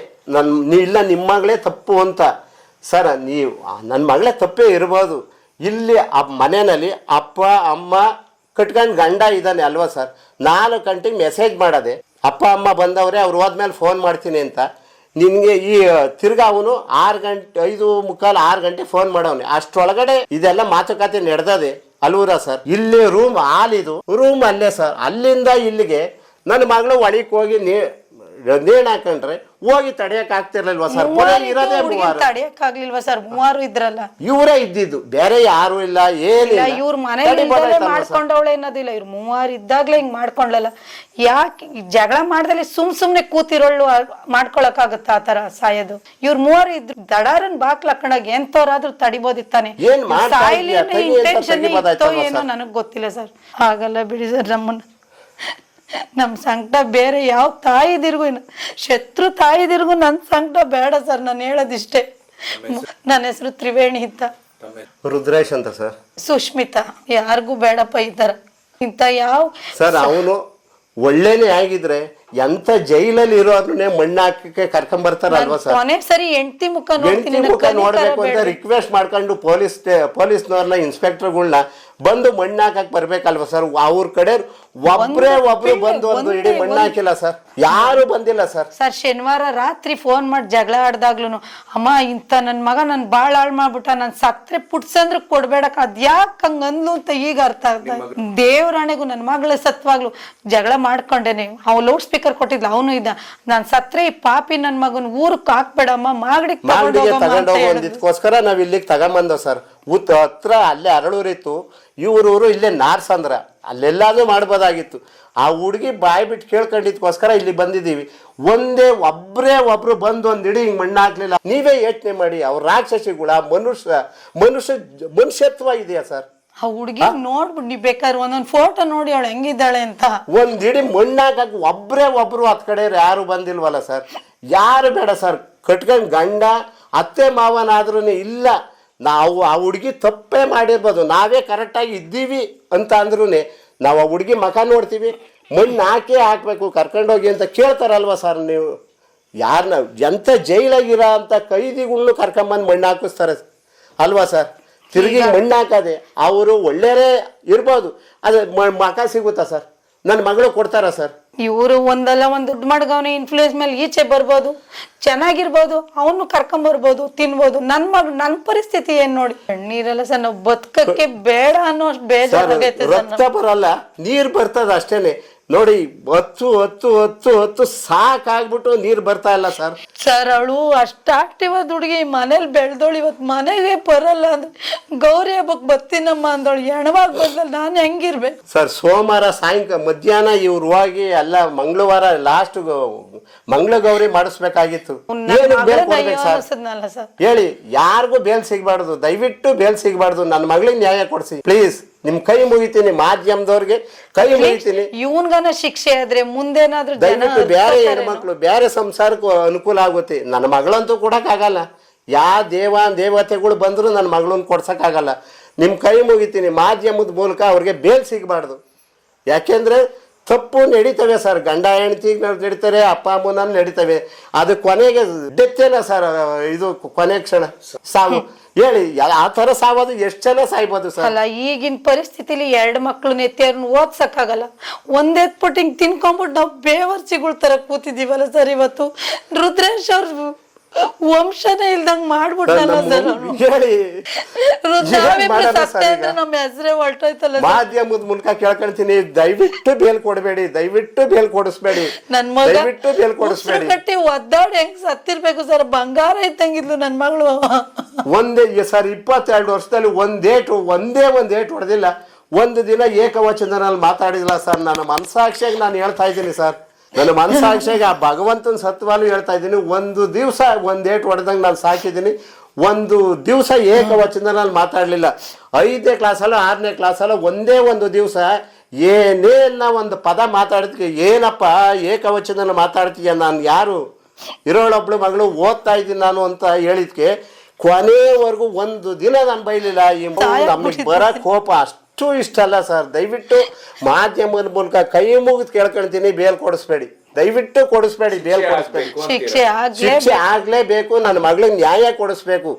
ಇಲ್ಲ ನಿಮ್ಮ ಮಗಳೇ ತಪ್ಪು ಅಂತ. ಸರ್ ನೀವು ನನ್ನ ಮಗಳೇ ತಪ್ಪೇ ಇರ್ಬೋದು, ಇಲ್ಲಿ ಆ ಮನೆಯಲ್ಲಿ ಅಪ್ಪ ಅಮ್ಮ ಕಟ್ಕೊಂಡು ಗಂಡ ಇದ್ದಾನೆ ಅಲ್ವಾ ಸರ್. 4 ಗಂಟೆಗೆ ಮೆಸೇಜ್ ಮಾಡೋದೆ, ಅಪ್ಪ ಅಮ್ಮ ಬಂದವ್ರೆ ಅವ್ರು ಹೋದ್ಮೇಲೆ ಫೋನ್ ಮಾಡ್ತೀನಿ ಅಂತ. ನಿನ್ಗೆ ಈ ತಿರ್ಗಾ ಅವನು 5:45 6 ಗಂಟೆ ಫೋನ್ ಮಾಡವನೆ, ಅಷ್ಟೊಳಗಡೆ ಇದೆಲ್ಲ ಮಾತುಕತೆ ನಡೆದದೆ ಅಲ್ವರ ಸರ್. ಇಲ್ಲಿ ರೂಮ್ ಹಾಲಿದು ರೂಮ್ ಅಲ್ಲೇ ಸರ್, ಅಲ್ಲಿಂದ ಇಲ್ಲಿಗೆ ನನ್ನ ಮಗಳು ಒಳಕ್ ಹೋಗಿ ನೇಣ್ ಹಾಕೊಂಡ್ರೆ ಹೋಗಿ ತಡೆಯಕ್ ಆಗ್ತಿರ್ಲಿಲ್ವಾ ಸರ್. ಇರೋದೇ ತಡೆಯಕ್ ಆಗ್ಲಿಲ್ವಾ ಸರ್, 3 ಇದ್ರಲ್ಲ, ಇವರೇ ಇದ್ದಿದ್ದು, ಬೇರೆ ಯಾರು ಇಲ್ಲ, ಏನಿಲ್ಲ. ಇವ್ರ ಮನೇಲಿ ಮಾಡ್ಕೊಂಡವಳೆ ಅನ್ನೋದಿಲ್ಲ, ಇವ್ರು 3 ಇದ್ದಾಗ್ಲೇ ಹಿಂಗ್ ಮಾಡ್ಕೊಂಡ್ಲಲ್ಲ. ಯಾಕೆ ಜಗಳ ಮಾಡ್ದಲ್ಲಿ ಸುಮ್ನೆ ಕೂತಿರೋಳು ಮಾಡ್ಕೊಳಕ್ ಆಗುತ್ತ ಆತರ ಸಾಯೋದು? ಇವ್ರ 3 ಇದ್ರು ದಡಾರನ್ ಬಾಕ್ಲ ಹಾಕೊಂಡಾಗ ಎಂತವ್ರಾದ್ರೂ ತಡಿಬೋದಿತ್ತಾನೆ. ಇಂಟೆನ್ಷನ್ ಇತ್ತೋ ಏನೋ ನನಗ್ ಗೊತ್ತಿಲ್ಲ ಸರ್. ಹಾಗಲ್ಲ ಬಿಡಿ ಸರ್, ನಮ್ ಸಂಕಟ ಬೇರೆ ಯಾವ ತಾಯಿದಿರ್ಗು, ಶತ್ರು ತಾಯಿದಿರ್ಗು ನನ್ ಸಂಕಟ ಬೇಡ ಸರ್. ನಾನು ಹೇಳೋದಿಷ್ಟೇ. ನನ್ನ ಹೆಸರು ತ್ರಿವೇಣಿ ಅಂತ, ರುದ್ರೇಶ್ ಅಂತ ಸರ್. ಸುಷ್ಮಿತಾ, ಯಾರಿಗೂ ಬೇಡಪ್ಪ ಈ ತರ ಇಂತ ಯಾವ ಸರ್. ಅವನು ಒಳ್ಳೆನೇ ಆಗಿದ್ರೆ ಎಂತ ಜೈಲಲ್ಲಿ ಇರೋದನ್ನೇ ಮಣ್ಣು ಹಾಕಕ್ಕೆ ಕರ್ಕೊಂಡ್ ಬರ್ತಾರಲ್ವಾ ಸರ್. ಕೊನೆ ಸರಿ ಹೆಂಡತಿ ಮುಖ ನೋಡ್ಬೇಕು ಅಂತ ರಿಕ್ವೆಸ್ಟ್ ಮಾಡ್ಕೊಂಡು ಪೊಲೀಸ್ನವ್ರನ್ನ ಇನ್ಸ್ಪೆಕ್ಟರ್ಗಳನ್ನ ಬಂದು ಮಣ್ಣು ಹಾಕಕ್ ಬರ್ಬೇಕಲ್ವ ಸರ್? ಅವ್ರ ಕಡೆ ಒಬ್ರು ಬಂದು ಒಂದು ಇಡೀ ಮಣ್ಣು ಹಾಕಿಲ್ಲ ಸರ್, ಯಾರು ಬಂದಿಲ್ಲ ಸರ್. ಸರ್ ಶನಿವಾರ ರಾತ್ರಿ ಫೋನ್ ಮಾಡಿ ಜಗಳ ಆಡ್ದಾಗ್ಲೂ ಅಮ್ಮ ಇಂಥ ನನ್ನ ಮಗ ನನ್ ಬಾಳ್ ಹಾಳು ಮಾಡ್ಬಿಟ್ಟ, ನಾನು ಸತ್ರೆ ಪುಟ್ಸಂದ್ರೆ ಕೊಡ್ಬೇಡಕ್ಕ, ಅದ್ಯಾಕ್ ಹಂಗ ಅಂದ್ಲು ಅಂತ ಈಗ ಅರ್ಥ ಆಗ್ತಾ ದೇವ್ರಾಣೆಗೂ ನನ್ನ ಮಗಳ ಸತ್ವಾಗ್ಲು ಜಗಳ ಮಾಡ್ಕೊಂಡೇನೆ. ಅವ್ನು ಲೌಡ್ ಸ್ಪೀಕರ್ ಕೊಟ್ಟಿದ್ಲ, ಅವನು ಇದ್ದ, ನಾನ್ ಸತ್ರೆ ಈ ಪಾಪಿ ನನ್ ಮಗನ್ ಊರಕ್ ಹಾಕ್ಬೇಡಮ್ಮ, ಮಾಗಡಿಗೆ ತಗೊಂಡೋಗೋ ಒಂದಿದ್ಕೋಸ್ಕರ ನಾವ್ ಇಲ್ಲಿಗೆ ತಗೊಂಬಂದವ್ ಸರ್. ಹತ್ರ ಅಲ್ಲೇ ಅರಳೂರಿತ್ತು, ಇವ್ರೂರು ಇಲ್ಲೇ ನಾರ್ಸಂದ್ರ, ಅಲ್ಲೆಲ್ಲಾದ್ರೂ ಮಾಡ್ಬೋದಾಗಿತ್ತು. ಆ ಹುಡುಗಿ ಬಾಯಿ ಬಿಟ್ಟು ಕೇಳ್ಕೊಂಡಿದ್ಕೋಸ್ಕರ ಇಲ್ಲಿ ಬಂದಿದ್ದೀವಿ. ಒಬ್ರು ಬಂದು ಒಂದಿಡಿ ಹಿಂಗ್ ಮಣ್ಣು ಹಾಕ್ಲಿಲ್ಲ. ನೀವೇ ಯೋಚನೆ ಮಾಡಿ, ಅವ್ರ ರಾಕ್ಷಸಿಗಳ ಮನುಷ್ಯತ್ವ ಇದೆಯಾ ಸರ್? ಆ ಹುಡುಗಿ ನೋಡ್ಬಿಟ್ಟು ನೀವ್ ಬೇಕಾದ್ರೆ ಒಂದೊಂದ್ ಫೋಟೋ ನೋಡಿ ಅವಳು ಹೆಂಗಿದ್ದಾಳೆ ಅಂತ. ಒಂದಿಡಿ ಮಣ್ಣು ಹಾಕಕ್ ಒಬ್ರು ಹತ್ ಕಡೆ ಯಾರು ಬಂದಿಲ್ವಲ್ಲ ಸರ್? ಯಾರು ಬೇಡ ಸರ್, ಕಟ್ಕೊಂಡ್ ಗಂಡ ಅತ್ತೆ ಮಾವನಾದ್ರೂ ಇಲ್ಲ. ನಾವು ಆ ಹುಡುಗಿ ತಪ್ಪೇ ಮಾಡಿರ್ಬೋದು, ನಾವೇ ಕರೆಕ್ಟಾಗಿ ಇದ್ದೀವಿ ಅಂತ ಅಂದ್ರೂ ನಾವು ಆ ಹುಡುಗಿ ಮಖ ನೋಡ್ತೀವಿ, ಮಣ್ಣು ಹಾಕಬೇಕು ಕರ್ಕೊಂಡೋಗಿ ಅಂತ ಕೇಳ್ತಾರಲ್ವ ಸರ್? ನೀವು ಯಾರನ್ನ ಎಂಥ ಜೈಲಾಗಿರೋ ಅಂತ ಕೈದಿಗಳ್ನು ಕರ್ಕೊಂಬಂದು ಮಣ್ಣು ಹಾಕಿಸ್ತಾರೆ ಅಲ್ವಾ ಸರ್? ತಿರುಗಿ ಮಣ್ಣು ಹಾಕದೆ ಅವರು ಒಳ್ಳೆಯವರೇ ಇರ್ಬೋದು, ಅದು ಮಖ ಸಿಗುತ್ತಾ ಸರ್? ನನ್ನ ಮಗಳು ಕೊಡ್ತಾರಾ ಸರ್? ಇವರು ಒಂದಲ್ಲ ಒಂದ್ ದುಡ್ಡು ಮಾಡ್ಗವನೆ ಇನ್ಫ್ಲೂಯೆನ್ಸ್ ಮೇಲೆ ಈಚೆ ಬರ್ಬೋದು, ಚೆನ್ನಾಗಿರ್ಬೋದು, ಅವನು ಕರ್ಕೊಂಬರ್ಬೋದು, ತಿನ್ಬೋದು. ನನ್ನ ಪರಿಸ್ಥಿತಿ ಏನ್ ನೋಡಿ, ಕಣ್ಣೀರಲ್ಲ ಸರ್, ನಾವು ಬದುಕಕ್ಕೆ ಬೇಡ ಅನ್ನೋ ಅಷ್ಟು ಬೇಜಾರಾಗೈತೆ. ರಕ್ತ ಬರಲ್ಲ, ನೀರು ಬರ್ತದ ಅಷ್ಟೇನೆ. ನೋಡಿ ಹತ್ತು ಸಾಕಾಗ್ಬಿಟ್ಟು ನೀರು ಬರ್ತಾ ಇಲ್ಲ ಸರ್. ಸರ್ ಅವಳು ಅಷ್ಟು ಆಕ್ಟಿವ್ ಆದ ಹುಡುಗಿ, ಮನೇಲಿ ಬೆಳ್ದೋಳು, ಇವತ್ತು ಮನೆಗೆ ಬರಲ್ಲ ಅಂದ್ರೆ ಗೌರಿ ಹಬ್ಬಕ್ಕೆ ಬರ್ತೀನಮ್ಮ ಅಂದೋಳು, ಹೆಣವಾಗಿ ಬಂದಲ್ಲ, ನಾನು ಹೆಂಗಿರ್ಬೇಕು ಸರ್? ಸೋಮವಾರ ಸಾಯಂಕಾಲ ಮಧ್ಯಾಹ್ನ ಇವ್ರು ಹೋಗಿ ಎಲ್ಲ ಮಂಗಳವಾರ ಲಾಸ್ಟ್ ಮಂಗಳ ಗೌರಿ ಮಾಡಿಸ್ಬೇಕಾಗಿತ್ತು. ಸರ್ ಹೇಳಿ, ಯಾರಿಗೂ ಬೇಲ್ ಸಿಗ್ಬಾರ್ದು, ದಯವಿಟ್ಟು ಬೇಲ್ ಸಿಗ್ಬಾರ್ದು. ನನ್ನ ಮಗಳಿಗೆ ನ್ಯಾಯ ಕೊಡ್ಸಿ ಪ್ಲೀಸ್. ನಿಮ್ ಕೈ ಮುಗಿತೀನಿ, ಮಾಧ್ಯಮದವ್ರಿಗೆ ಕೈ ಮುಗಿತೀನಿ. ಇವನ್ಗನ ಶಿಕ್ಷೆ ಆದ್ರೆ ಮುಂದೇನಾದ್ರೂ ದಯವಿಟ್ಟು ಬೇರೆ ಹೆಣ್ಮಕ್ಳು ಬೇರೆ ಸಂಸಾರಕ್ಕೂ ಅನುಕೂಲ ಆಗುತ್ತೆ. ನನ್ನ ಮಗಳಂತೂ ಕೊಡಕ್ಕಾಗಲ್ಲ, ದೇವತೆಗಳು ಬಂದ್ರು ನನ್ನ ಮಗಳನ್ನ ಕೊಡ್ಸಕ್ಕಾಗಲ್ಲ. ನಿಮ್ ಕೈ ಮುಗಿತೀನಿ, ಮಾಧ್ಯಮದ ಮೂಲಕ ಅವ್ರಿಗೆ ಬೇಲ್ ಸಿಗಬಾರ್ದು. ಯಾಕೆಂದ್ರೆ ತಪ್ಪು ನಡೀತವೆ ಸರ್, ಗಂಡ ಹೆಂಡತಿಗೆ ನಡೀತಾರೆ, ಅಪ್ಪ ಅಮ್ಮನ ನಡೀತವೆ. ಅದು ಕೊನೆಗೆ ಡೆತ್ತೇನ ಸರ್, ಇದು ಕೊನೆ ಕ್ಷಣ ಸಾವು. ಹೇಳಿ, ಆ ತರ ಸಾವೋದು ಎಷ್ಟು ಜನ ಸಾಯ್ಬೋದು ಸರ್? ಅಲ್ಲ, ಈಗಿನ ಪರಿಸ್ಥಿತಿಲಿ 2 ಮಕ್ಳು ನೆತ್ತಿಯವ್ರನ್ನ ಓದ್ಸಕ್ಕಾಗಲ್ಲ. ಒಂದೇತ್ಬಿಟ್ಟು ಹಿಂಗ್ ತಿನ್ಕೊಂಡ್ಬಿಟ್ಟು ನಾವು ಬೇವರ್ಸಿಗಳ ತರ ಕೂತಿದೀವಲ್ಲ ಸರ್. ಇವತ್ತು ರುದ್ರೇಶ್ ಅವ್ರ ವಂಶನೇ ಇಲ್ದಂಗ್ ಮಾಡ್ಬಿಟ್ಟಲ್ಲ ಸರ್. ಹೇಳಿ, ನಮ್ಮ ಹೆಸರೇ ಹೊರಟೋಯ್ತಲ್ಲ. ಮಾಧ್ಯಮದ ಮೂಲಕ ಕೇಳ್ಕೊಂತೀನಿ, ದಯವಿಟ್ಟು ಬೇಲ್ ಕೊಡಬೇಡಿ, ದಯವಿಟ್ಟು ಬೇಲ್ ಕೊಡಿಸ್ಬೇಡಿ, ನನ್ ಮಗ ದಯವಿಟ್ಟು ಬೇಲ್ ಕೊಡಿಸ್ಬೇಡಿ. ಕಟ್ಟಿ ಒದ್ದಾಡಿ ಹೆಂಗ್ ಸತ್ತಿರ್ಬೇಕು ಸರ್, ಬಂಗಾರ ಇದ್ದಂಗಿದ್ಲು ನನ್ ಮಗಳು. ಸರ್ 22 ವರ್ಷದಲ್ಲಿ ಒಂದೇ ಒಂದು ಏಟು ಹೊಡೆದಿಲ್ಲ. ಒಂದು ದಿನ ಏಕವಚನದಲ್ಲಿ ಮಾತಾಡಿಲ್ಲ ಸರ್. ನನ್ನ ಮನಸಾಕ್ಷಿಯಾಗಿ ನಾನು ಹೇಳ್ತಾ ಇದ್ದೀನಿ ಸರ್, ನನ್ನ ಮನಸಾಕ್ಷಿಯಾಗಿ ಆ ಭಗವಂತನ ಸತ್ವಾಲು ಹೇಳ್ತಾ ಇದ್ದೀನಿ. ಒಂದು ದಿವಸ ಒಂದೇಟು ಹೊಡೆದಂಗೆ ನಾನು ಸಾಕಿದ್ದೀನಿ. ಒಂದು ದಿವಸ ಏಕವಚನದಲ್ಲಿ ಮಾತಾಡಲಿಲ್ಲ. 5ನೇ ಕ್ಲಾಸಲ್ಲ 6ನೇ ಕ್ಲಾಸಲ್ಲ ಒಂದೇ ಒಂದು ದಿವಸ ಏನೇನ ಒಂದು ಪದ ಮಾತಾಡ್ತೀವಿ, ಏನಪ್ಪ ಏಕವಚನ ಮಾತಾಡ್ತೀಯ, ನಾನು ಯಾರು ಇರೋಳೊಬ್ಳು ಮಗಳು ಓದ್ತಾ ಇದ್ದೀನಿ ನಾನು ಅಂತ ಹೇಳಿದ್ಕೆ ಕೊನೆವರೆಗೂ ಒಂದು ದಿನ ನಾನು ಬೈಲಿಲ್ಲ. ಈ ನಮಗೆ ಬರೋ ಕೋಪ ಅಷ್ಟು ಇಷ್ಟ ಅಲ್ಲ ಸರ್. ದಯವಿಟ್ಟು ಮಾಧ್ಯಮದ ಮೂಲಕ ಕೈ ಮುಗಿದು ಕೇಳ್ಕೊಳ್ತೀನಿ, ಬೇಲ್ ಕೊಡಿಸ್ಬೇಡಿ, ದಯವಿಟ್ಟು ಕೊಡಿಸ್ಬೇಡಿ, ಬೇಲ್ ಕೊಡಿಸ್ಬೇಡಿ. ಶಿಕ್ಷೆ ಆಗ್ಲೇಬೇಕು, ನನ್ನ ಮಗಳಿಗೆ ನ್ಯಾಯ ಕೊಡಿಸ್ಬೇಕು.